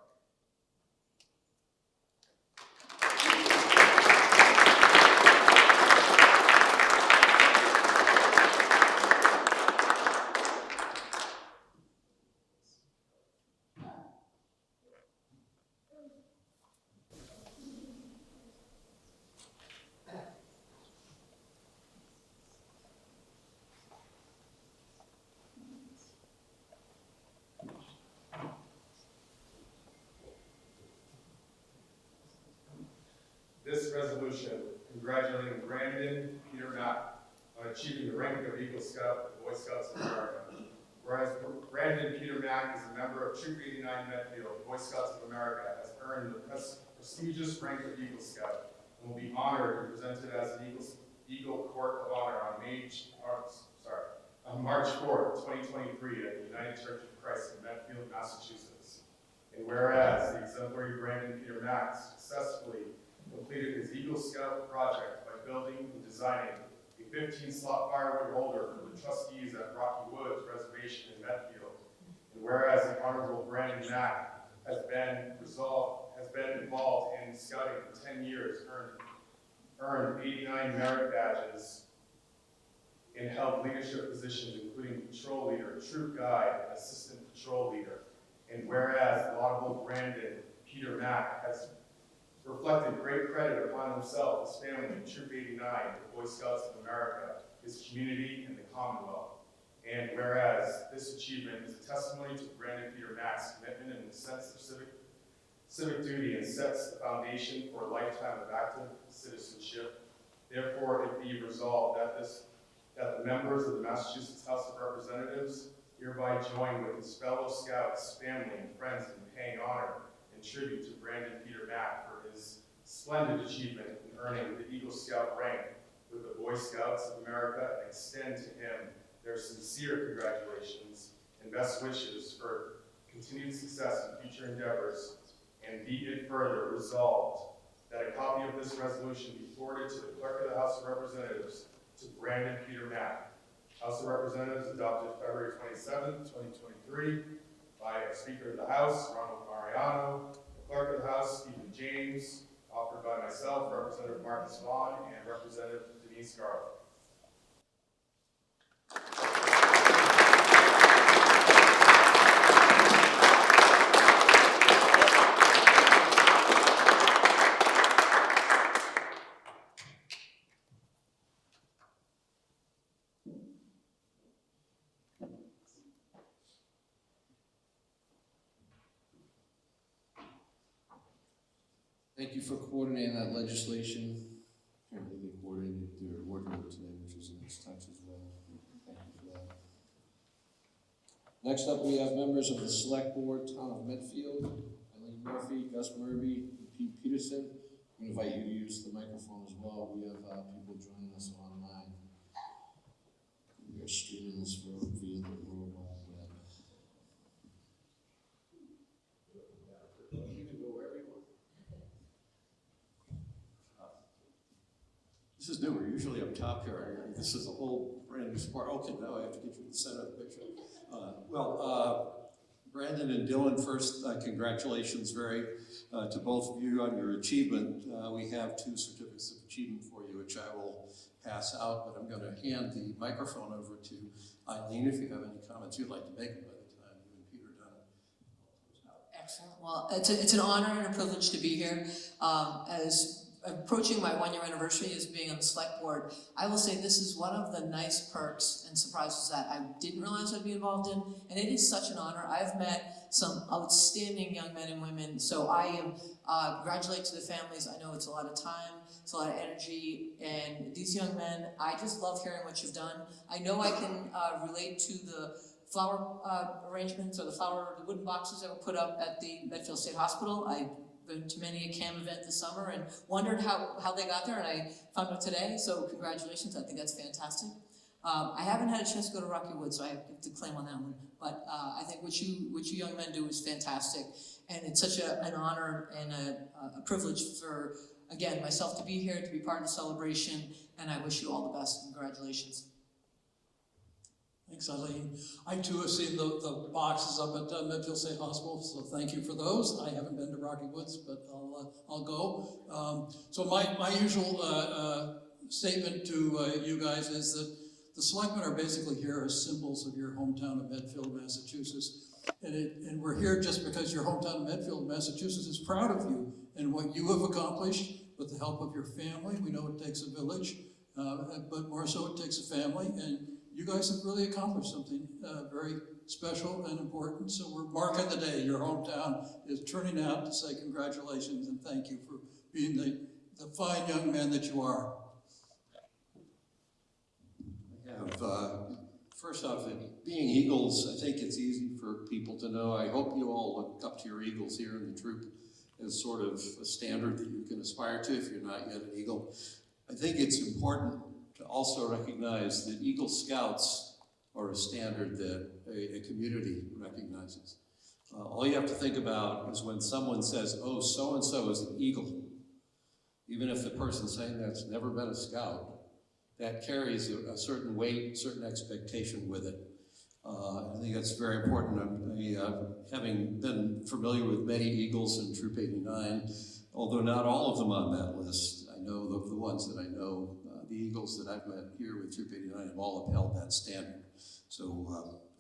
This resolution congratulating Brandon Peter Mack on achieving the rank of Eagle Scout of the Boy Scouts of America. Whereas Brandon Peter Mack is a member of Troop 89 Medfield, Boy Scouts of America, has earned the prestigious rank of Eagle Scout and will be honored and presented as an Eagle Court of Honor on March 4th, 2023 at the United Church of Christ in Medfield, Massachusetts. And whereas the exemplary Brandon Peter Mack successfully completed his Eagle Scout project by building and designing a 15-slot firewood holder for the trustees at Rocky Woods Reservation in Medfield. And whereas the Honorable Brandon Mack has been involved in scouting for 10 years, earned 89 merit badges, and held leadership positions including patrol leader, troop guide, and assistant patrol leader. And whereas the Honorable Brandon Peter Mack has reflected great credit upon himself, his family, Troop 89, the Boy Scouts of America, his community, and the Commonwealth. And whereas this achievement is a testimony to Brandon Peter Mack's commitment and sense of civic duty, and sets the foundation for a lifetime of active citizenship, therefore it be resolved that the members of the Massachusetts House of Representatives hereby join with his fellow Scouts, family, and friends in paying honor and tribute to Brandon Peter Mack for his splendid achievement in earning the Eagle Scout rank with the Boy Scouts of America, and extend to him their sincere congratulations and best wishes for continued success in future endeavors. And be it further resolved that a copy of this resolution be forwarded to the Clerk of the House of Representatives to Brandon Peter Mack. House of Representatives adopted February 27, 2023 by the Speaker of the House, Ronald Mariano, the Clerk of the House, Stephen James, offered by myself, Representative Marcus Vaughn, and Representative Denise Garland. Thank you for coordinating that legislation. I think they coordinated their wardrobe today, which was a nice touch as well. Thank you for that. Next up, we have members of the Select Board, Town of Medfield, Eileen Murphy, Gus Murby, and Pete Peterson. We invite you to use the microphone as well. We have people joining us online. We are streaming this via the World Wide Web. You can go wherever you want. This is new, we're usually up top here. This is a whole brand new sport. Okay, now I have to get you to the center of the picture. Brandon and Dylan, first, congratulations to both of you on your achievement. We have 2 certificates of achievement for you, which I will pass out, but I'm going to hand the microphone over to Eileen if you have any comments you'd like to make by the time you and Peter are done. Excellent. Well, it's an honor and a privilege to be here. As approaching my 1-year anniversary as being on the select board, I will say this is one of the nice perks and surprises that I didn't realize I'd be involved in, and it is such an honor. I've met some outstanding young men and women, so I am congratulate to the families. I know it's a lot of time, it's a lot of energy, and these young men, I just love hearing what you've done. I know I can relate to the flower arrangements or the wooden boxes that were put up at the Medfield State Hospital. I've been to many a CAM event this summer and wondered how they got there, and I found out today, so congratulations. I think that's fantastic. I haven't had a chance to go to Rocky Wood, so I have to claim on that one, but I think what you young men do is fantastic, and it's such an honor and a privilege for, again, myself to be here, to be part of the celebration, and I wish you all the best. Congratulations. Thanks, Eileen. I too have seen the boxes up at Medfield State Hospital, so thank you for those. I haven't been to Rocky Woods, but I'll go. So my usual statement to you guys is that the selectmen are basically here as symbols of your hometown of Medfield, Massachusetts. And we're here just because your hometown of Medfield, Massachusetts is proud of you and what you have accomplished with the help of your family. We know it takes a village, but more so it takes a family. And you guys have really accomplished something very special and important. So we're marking the day. Your hometown is turning out to say congratulations and thank you for being the fine young man that you are. First off, being Eagles, I think it's easy for people to know. I hope you all look up to your Eagles here in the troop as sort of a standard that you can aspire to if you're not yet an Eagle. I think it's important to also recognize that Eagle Scouts are a standard that a community recognizes. All you have to think about is when someone says, oh, so-and-so is an Eagle, even if the person saying that's never been a Scout, that carries a certain weight, certain expectation with it. I think that's very important. Having been familiar with many Eagles in Troop 89, although not all of them on that list, I know the ones that I know, the Eagles that I've met here with Troop 89 have all upheld that standard. So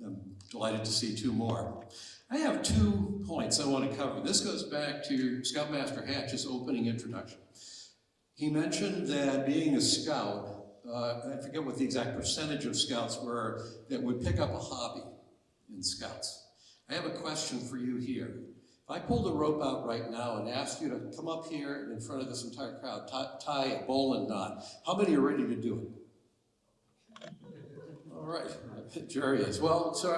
I'm delighted to see 2 more. I have 2 points I want to cover. This goes back to Scoutmaster Hatch's opening introduction. He mentioned that being a Scout, I forget what the exact percentage of Scouts were that would pick up a hobby in Scouts. I have a question for you here. If I pulled a rope out right now and asked you to come up here and in front of this entire crowd, tie a bowline knot, how many are ready to do it? All right, Jerry is. Well, so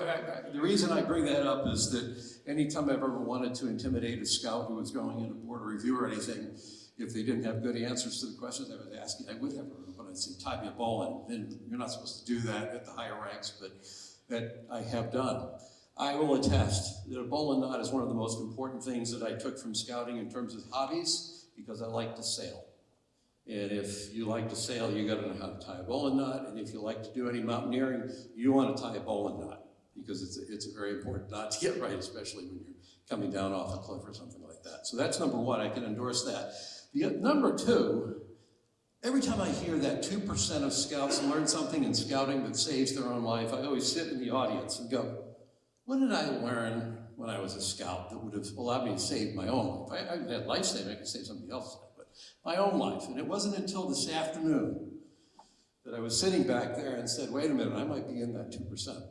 the reason I bring that up is that anytime I've ever wanted to intimidate a Scout who was going in a board review or anything, if they didn't have good answers to the questions I was asking, I would have a rope, but I'd say, tie me a bowline. And you're not supposed to do that at the higher ranks, but that I have done. I will attest that a bowline knot is one of the most important things that I took from Scouting in terms of hobbies, because I like to sail. And if you like to sail, you gotta know how to tie a bowline knot. And if you like to do any mountaineering, you wanna tie a bowline knot, because it's a very important knot to get right, especially when you're coming down off a cliff or something like that. So that's number 1, I can endorse that. Number 2, every time I hear that 2% of Scouts learn something in Scouting that saves their own life, I always sit in the audience and go, what did I learn when I was a Scout that would have allowed me to save my own life? I had life-saving, I could save somebody else's life, but my own life. And it wasn't until this afternoon that I was sitting back there and said, wait a minute, I might be in that 2%.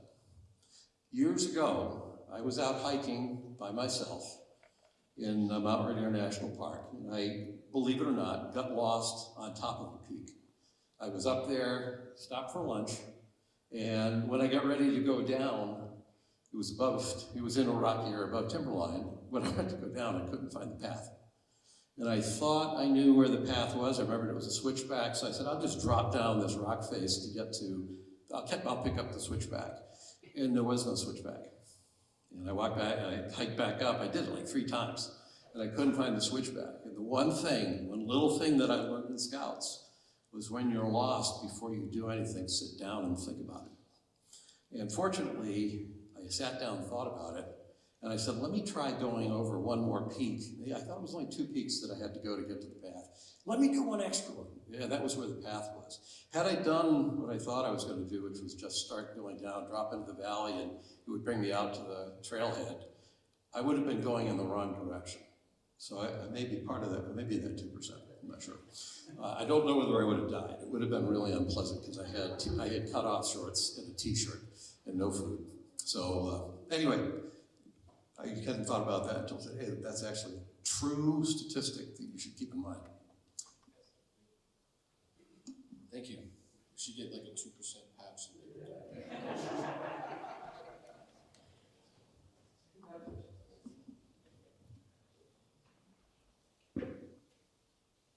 Years ago, I was out hiking by myself in Mount Rainier National Park. And I, believe it or not, got lost on top of a peak. I was up there, stopped for lunch, and when I got ready to go down, it was in a rocky area above timberline. When I went to go down, I couldn't find the path. And I thought I knew where the path was. I remembered it was a switchback, so I said, I'll just drop down this rock face to get to, I'll pick up the switchback. And there was no switchback. And I walked back, and I hiked back up. I did it like 3 times, and I couldn't find the switchback. And the one little thing that I learned in Scouts was when you're lost, before you do anything, sit down and think about it. And fortunately, I sat down and thought about it, and I said, let me try going over one more peak. I thought it was only 2 peaks that I had to go to get to the path. Let me do one extra one. Yeah, that was where the path was. Had I done what I thought I was going to do, which was just start going down, drop into the valley, and it would bring me out to the trailhead, I would have been going in the wrong direction. So I may be part of that, maybe that 2%, I'm not sure. I don't know whether I would have died. It would have been really unpleasant because I had cut off shorts and a t-shirt and no food. So anyway, I hadn't thought about that until today. Hey, that's actually a true statistic that you should keep in mind. Thank you. We should get like a 2% patch.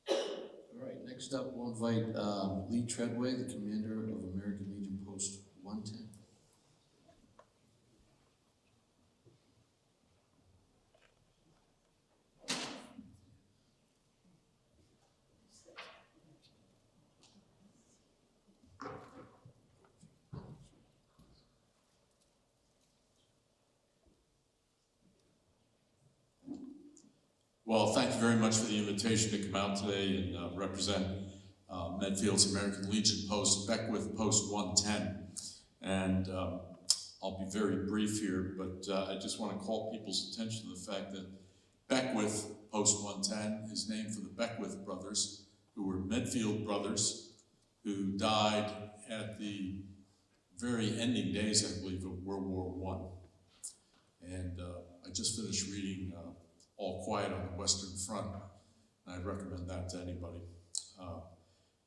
All right, next up we'll invite Lee Treadway, the commander of American Legion Post 110. Well, thank you very much for the invitation to come out today and represent Medfield's American Legion Post, Beckwith Post 110. And I'll be very brief here, but I just want to call people's attention to the fact that Beckwith Post 110 is named for the Beckwith brothers, who were Medfield brothers, who died at the very ending days, I believe, of World War I. And I just finished reading All Quiet on the Western Front, and I'd recommend that to anybody.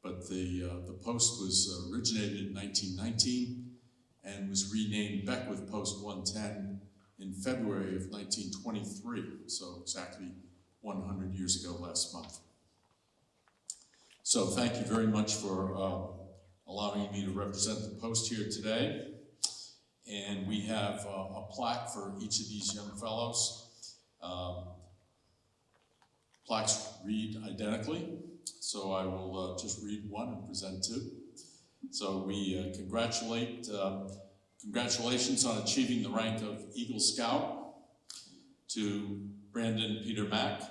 But the post was originated in 1919 and was renamed Beckwith Post 110 in February of 1923, so exactly 100 years ago last month. So thank you very much for allowing me to represent the post here today. And we have a plaque for each of these young fellows. Plaques read identically, so I will just read one and present 2. So we congratulations on achieving the rank of Eagle Scout to Brandon Peter Mack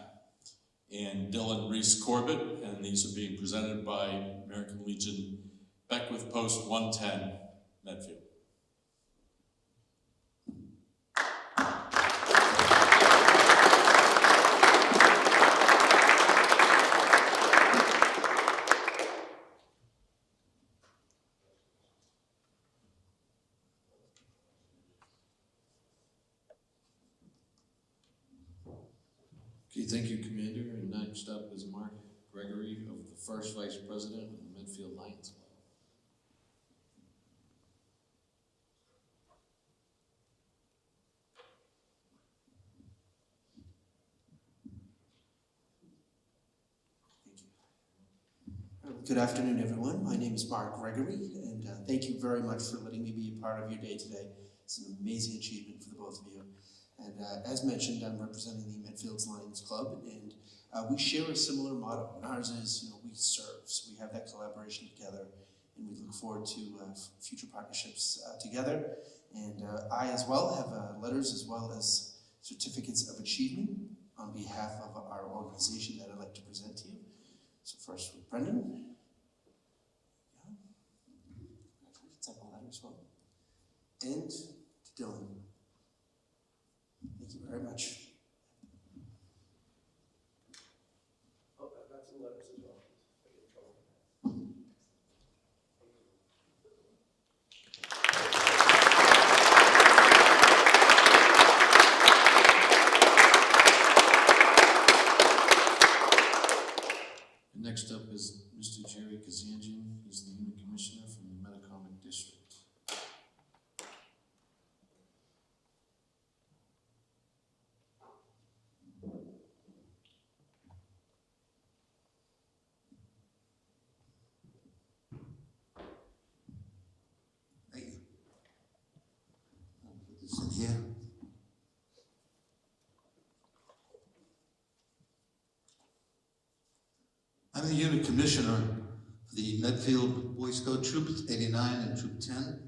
and Dylan Reese Corbett, and these are being presented by American Legion Beckwith Post 110, Medfield. Okay, thank you, Commander. And next up is Mark Gregory, of the first Vice President of the Medfield Lions Club. Good afternoon, everyone. My name is Mark Gregory, and thank you very much for letting me be a part of your day today. It's an amazing achievement for the both of you. And as mentioned, I'm representing the Medfield's Lions Club, and we share a similar motto. And ours is, we serve. So we have that collaboration together, and we look forward to future partnerships together. And I as well have letters as well as certificates of achievement on behalf of our organization that I'd like to present to you. So first with Brendan. Several letters as well. And to Dylan. Thank you very much. Oh, I've got some letters as well. Jim. He's the unit commissioner from the Metacomet district. Thank you. I'll put this in here. I'm the unit commissioner for the Medfield Boy Scout Troop 89 and Troop 10,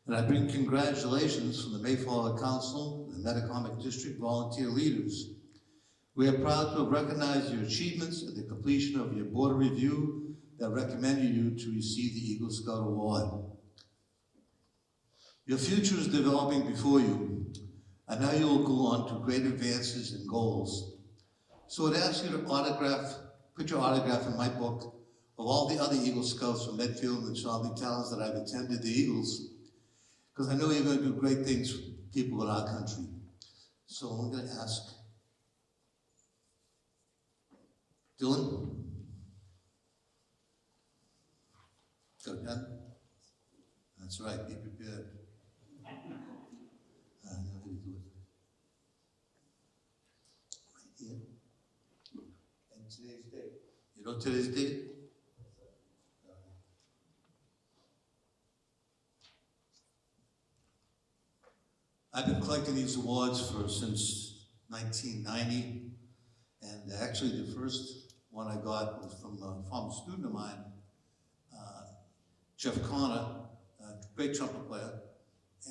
and I bring congratulations from the Mayflower Council and the Metacomet District volunteer leaders. We are proud to have recognized your achievements at the completion of your board review that recommended you to receive the Eagle Scout Award. Your future is developing before you, and now you will go on to great advances and goals. So I'd ask you to put your autograph in my book of all the other Eagle Scouts from Medfield and surrounding towns that I've attended the Eagles, because I know you're going to do great things for people in our country. So I'm going to ask Dylan. Got a pen? That's right, be prepared. I know how to do it. Right here. And today's date. You know today's date? I've been collecting these awards since 1990, and actually the first one I got was from a former student of mine, Jeff Connor, a great trumpet player,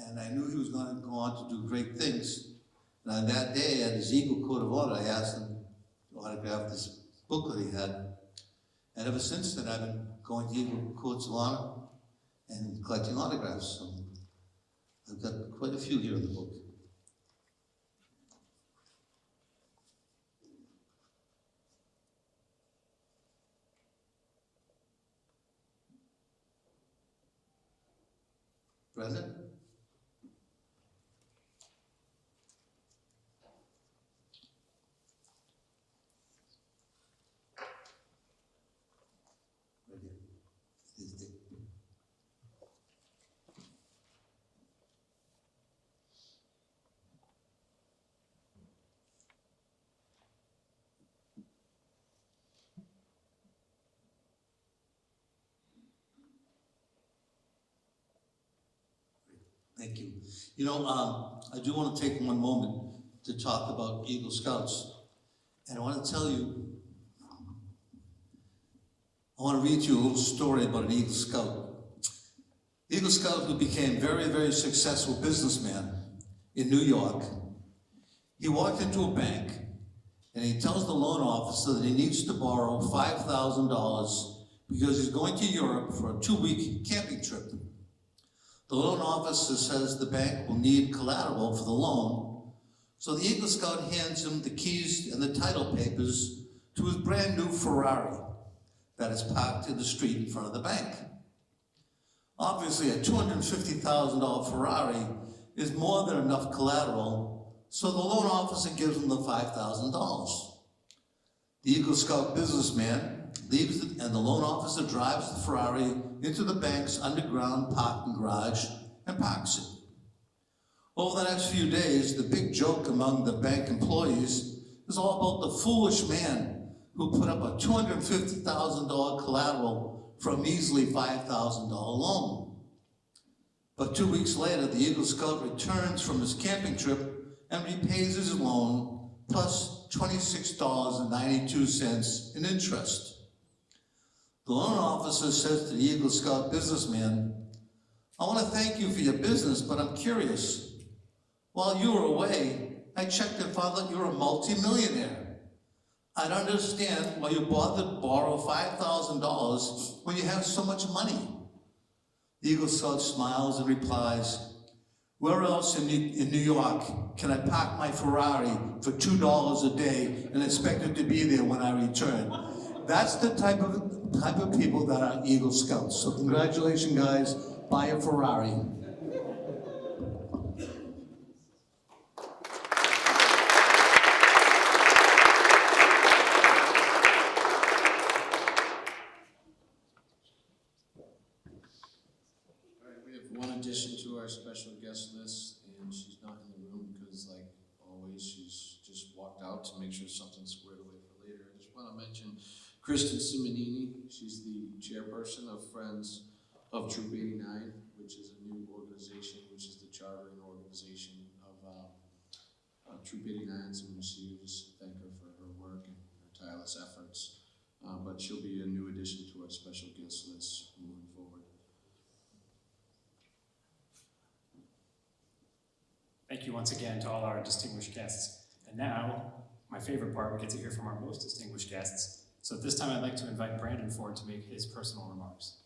and I knew he was going to go on to do great things. And on that day, at his Eagle Court of Honor, I asked him to autograph this book that he had. And ever since then, I've been going to Eagle Courts of Honor and collecting autographs. So I've got quite a few here in the book. Brendan? Right here. This thing. Thank you. You know, I do want to take one moment to talk about Eagle Scouts. And I want to tell you, I want to read you a little story about an Eagle Scout. Eagle Scout who became very, very successful businessman in New York. He walked into a bank and he tells the loan officer that he needs to borrow $5,000 because he's going to Europe for a 2-week camping trip. The loan officer says the bank will need collateral for the loan, so the Eagle Scout hands him the keys and the title papers to his brand new Ferrari that is parked in the street in front of the bank. Obviously, a $250,000 Ferrari is more than enough collateral, so the loan officer gives him the $5,000. The Eagle Scout businessman leaves it, and the loan officer drives the Ferrari into the bank's underground parking garage and parks it. Over the next few days, the big joke among the bank employees is all about the foolish man who put up a $250,000 collateral for a measly $5,000 loan. But 2 weeks later, the Eagle Scout returns from his camping trip and repays his loan plus $26.92 in interest. The loan officer says to the Eagle Scout businessman, "I want to thank you for your business, but I'm curious. While you were away, I checked and found that you're a multi-millionaire. I don't understand why you bothered to borrow $5,000 when you have so much money." The Eagle Scout smiles and replies, "Where else in New York can I park my Ferrari for $2 a day and expect it to be there when I return?" That's the type of people that are Eagle Scouts. So congratulations, guys. Buy a Ferrari. one addition to our special guest list, and she's not in the room because, like always, she's just walked out to make sure something's squared away for later. I just want to mention Kristen Simonini. She's the chairperson of Friends of Troop 89, which is a new organization, which is the chartering organization of Troop 89. So we just thank her for her work and her tireless efforts. But she'll be a new addition to our special guest list moving forward. Thank you once again to all our distinguished guests. And now, my favorite part, we get to hear from our most distinguished guests. So at this time, I'd like to invite Brandon forward to make his personal remarks.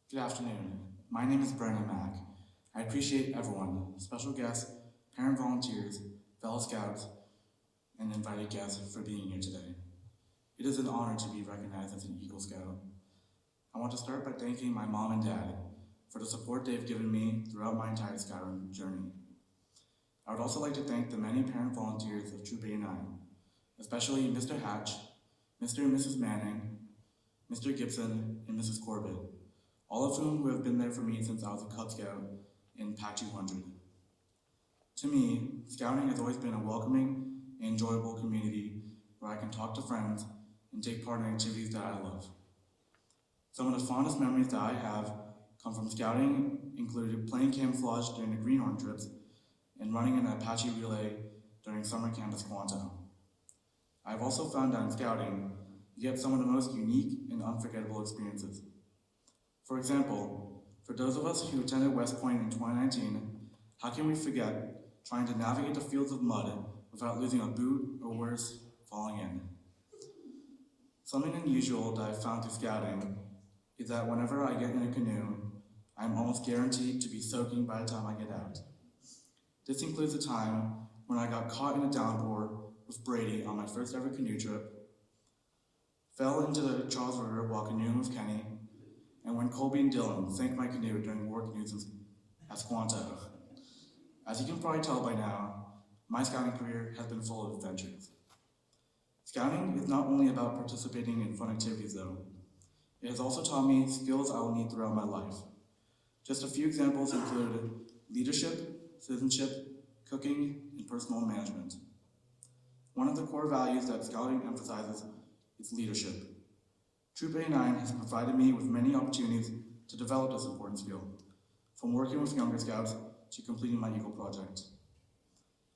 Good afternoon. My name is Brandon Mack. I appreciate everyone, special guests, parent volunteers, fellow scouts, and invited guests for being here today. It is an honor to be recognized as an Eagle Scout. I want to start by thanking my mom and dad for the support they've given me throughout my entire scouting journey. I would also like to thank the many parent volunteers of Troop 89, especially Mr. Hatch, Mr. and Mrs. Manning, Mr. Gibson, and Mrs. Corbett, all of whom have been there for me since I was a Cub Scout in Pack 200. To me, scouting has always been a welcoming and enjoyable community where I can talk to friends and take part in activities that I love. Some of the fondest memories that I have come from scouting included playing camouflage during the greenhorn trips and running an Apache relay during summer camp at Squanto. I've also found that in scouting, you get some of the most unique and unforgettable experiences. For example, for those of us who attended West Point in 2019, how can we forget trying to navigate the fields of mud without losing a boot or worse, falling in? Something unusual that I've found through scouting is that whenever I get in a canoe, I'm almost guaranteed to be soaking by the time I get out. This includes a time when I got caught in a downpour with Brady on my first ever canoe trip, fell into the Charles River while canoeing with Kenny, and when Colby and Dylan sank my canoe during war canoes at Squanto. As you can probably tell by now, my scouting career has been full of adventures. Scouting is not only about participating in fun activities though, it has also taught me skills I will need throughout my life. Just a few examples include leadership, citizenship, cooking, and personal management. One of the core values that scouting emphasizes is leadership. Troop 89 has provided me with many opportunities to develop this important skill, from working with younger scouts to completing my Eagle project.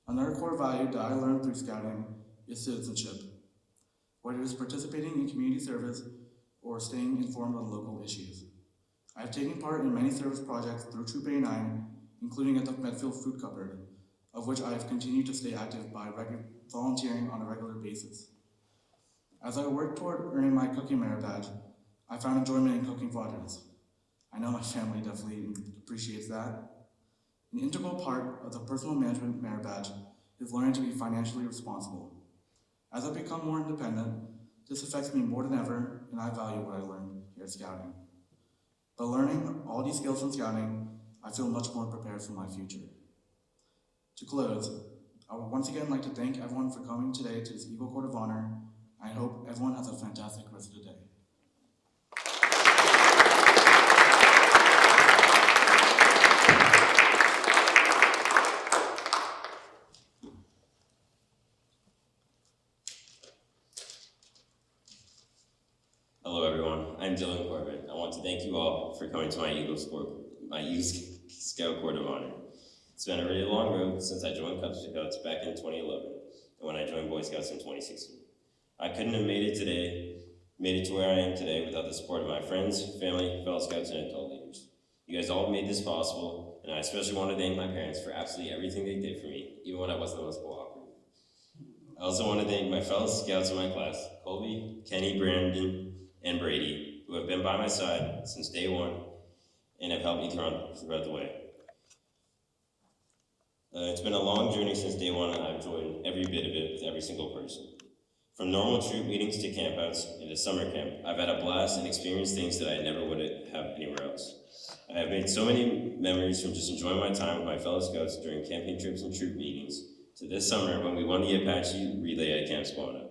Another core value that I learned through scouting is citizenship, whether it is participating in community service or staying informed on local issues. I have taken part in many service projects through Troop 89, including at the Medfield Food Cupboard, of which I have continued to stay active by volunteering on a regular basis. As I work toward earning my cooking merit badge, I found enjoyment in cooking for others. I know my family definitely appreciates that. An integral part of the personal management merit badge is learning to be financially responsible. As I become more independent, this affects me more than ever, and I value what I learned here at Scouting. By learning all these skills from Scouting, I feel much more prepared for my future. To close, I would once again like to thank everyone for coming today to this Eagle Court of Honor. I hope everyone has a fantastic rest of the day. Hello everyone, I'm Dylan Corbin. I want to thank you all for coming to my Eagle Scout Court of Honor. It's been a really long road since I joined Cub Scouts back in 2011 and when I joined Boy Scouts in 2016. I couldn't have made it to where I am today without the support of my friends, family, fellow Scouts, and adult leaders. You guys all made this possible, and I especially want to thank my parents for absolutely everything they did for me, even when I wasn't the most cooperative. I also want to thank my fellow Scouts in my class, Colby, Kenny, Brandon, and Brady, who have been by my side since day one and have helped me throughout the way. It's been a long journey since day one, and I've enjoyed every bit of it with every single person. From normal troop meetings to campouts and to summer camp, I've had a blast and experienced things that I never would have anywhere else. I have made so many memories from just enjoying my time with my fellow Scouts during camping trips and troop meetings, to this summer when we won the Apache Relay at Camp Squanto.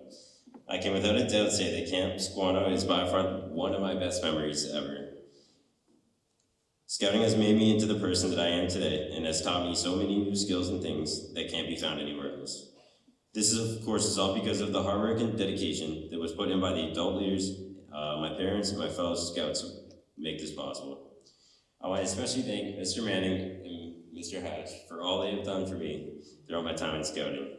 I can without a doubt say that Camp Squanto is by far one of my best memories ever. Scouting has made me into the person that I am today and has taught me so many new skills and things that can't be found anywhere else. This is, of course, all because of the hard work and dedication that was put in by the adult leaders, my parents, and my fellow scouts who make this possible. I want to especially thank Mr. Manning and Mr. Hatch for all they have done for me throughout my time in scouting.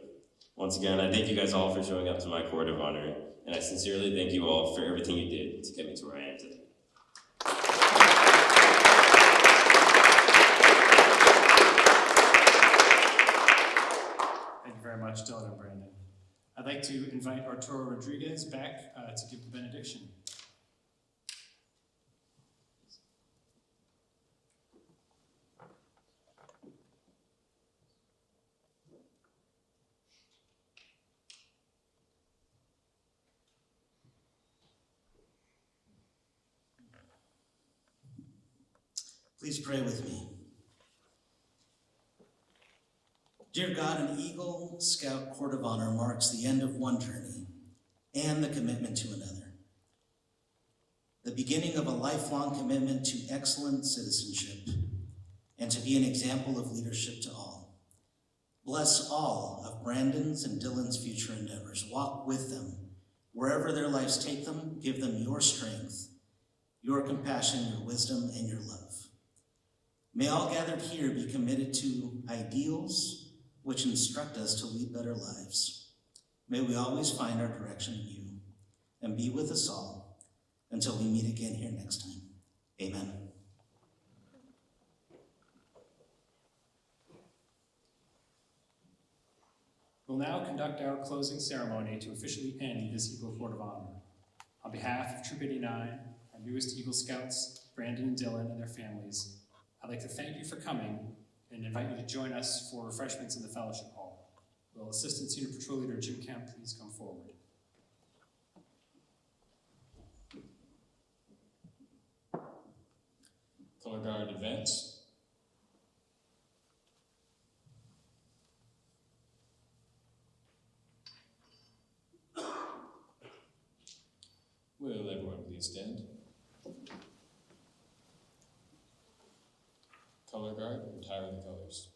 Once again, I thank you guys all for showing up to my Court of Honor, and I sincerely thank you all for everything you did to get me to where I am today. Thank you very much, Dylan and Brandon. I'd like to invite Arturo Rodriguez back to give the benediction. Please pray with me. Dear God, an Eagle Scout Court of Honor marks the end of one journey and the commitment to another. The beginning of a lifelong commitment to excellent citizenship and to be an example of leadership to all. Bless all of Brandon's and Dylan's future endeavors. Walk with them. Wherever their lives take them, give them your strength, your compassion, your wisdom, and your love. May all gathered here be committed to ideals which instruct us to lead better lives. May we always find our direction in you, and be with us all until we meet again here next time. Amen. We'll now conduct our closing ceremony to officially end this Eagle Court of Honor. On behalf of Troop 89, our newest Eagle Scouts, Brandon and Dylan, and their families, I'd like to thank you for coming and invite you to join us for refreshments in the fellowship hall. Will Assistant Senior Patrol Leader Jim Kemp please come forward? Color Guard advance. Will everyone please stand? Color Guard, retire the colors.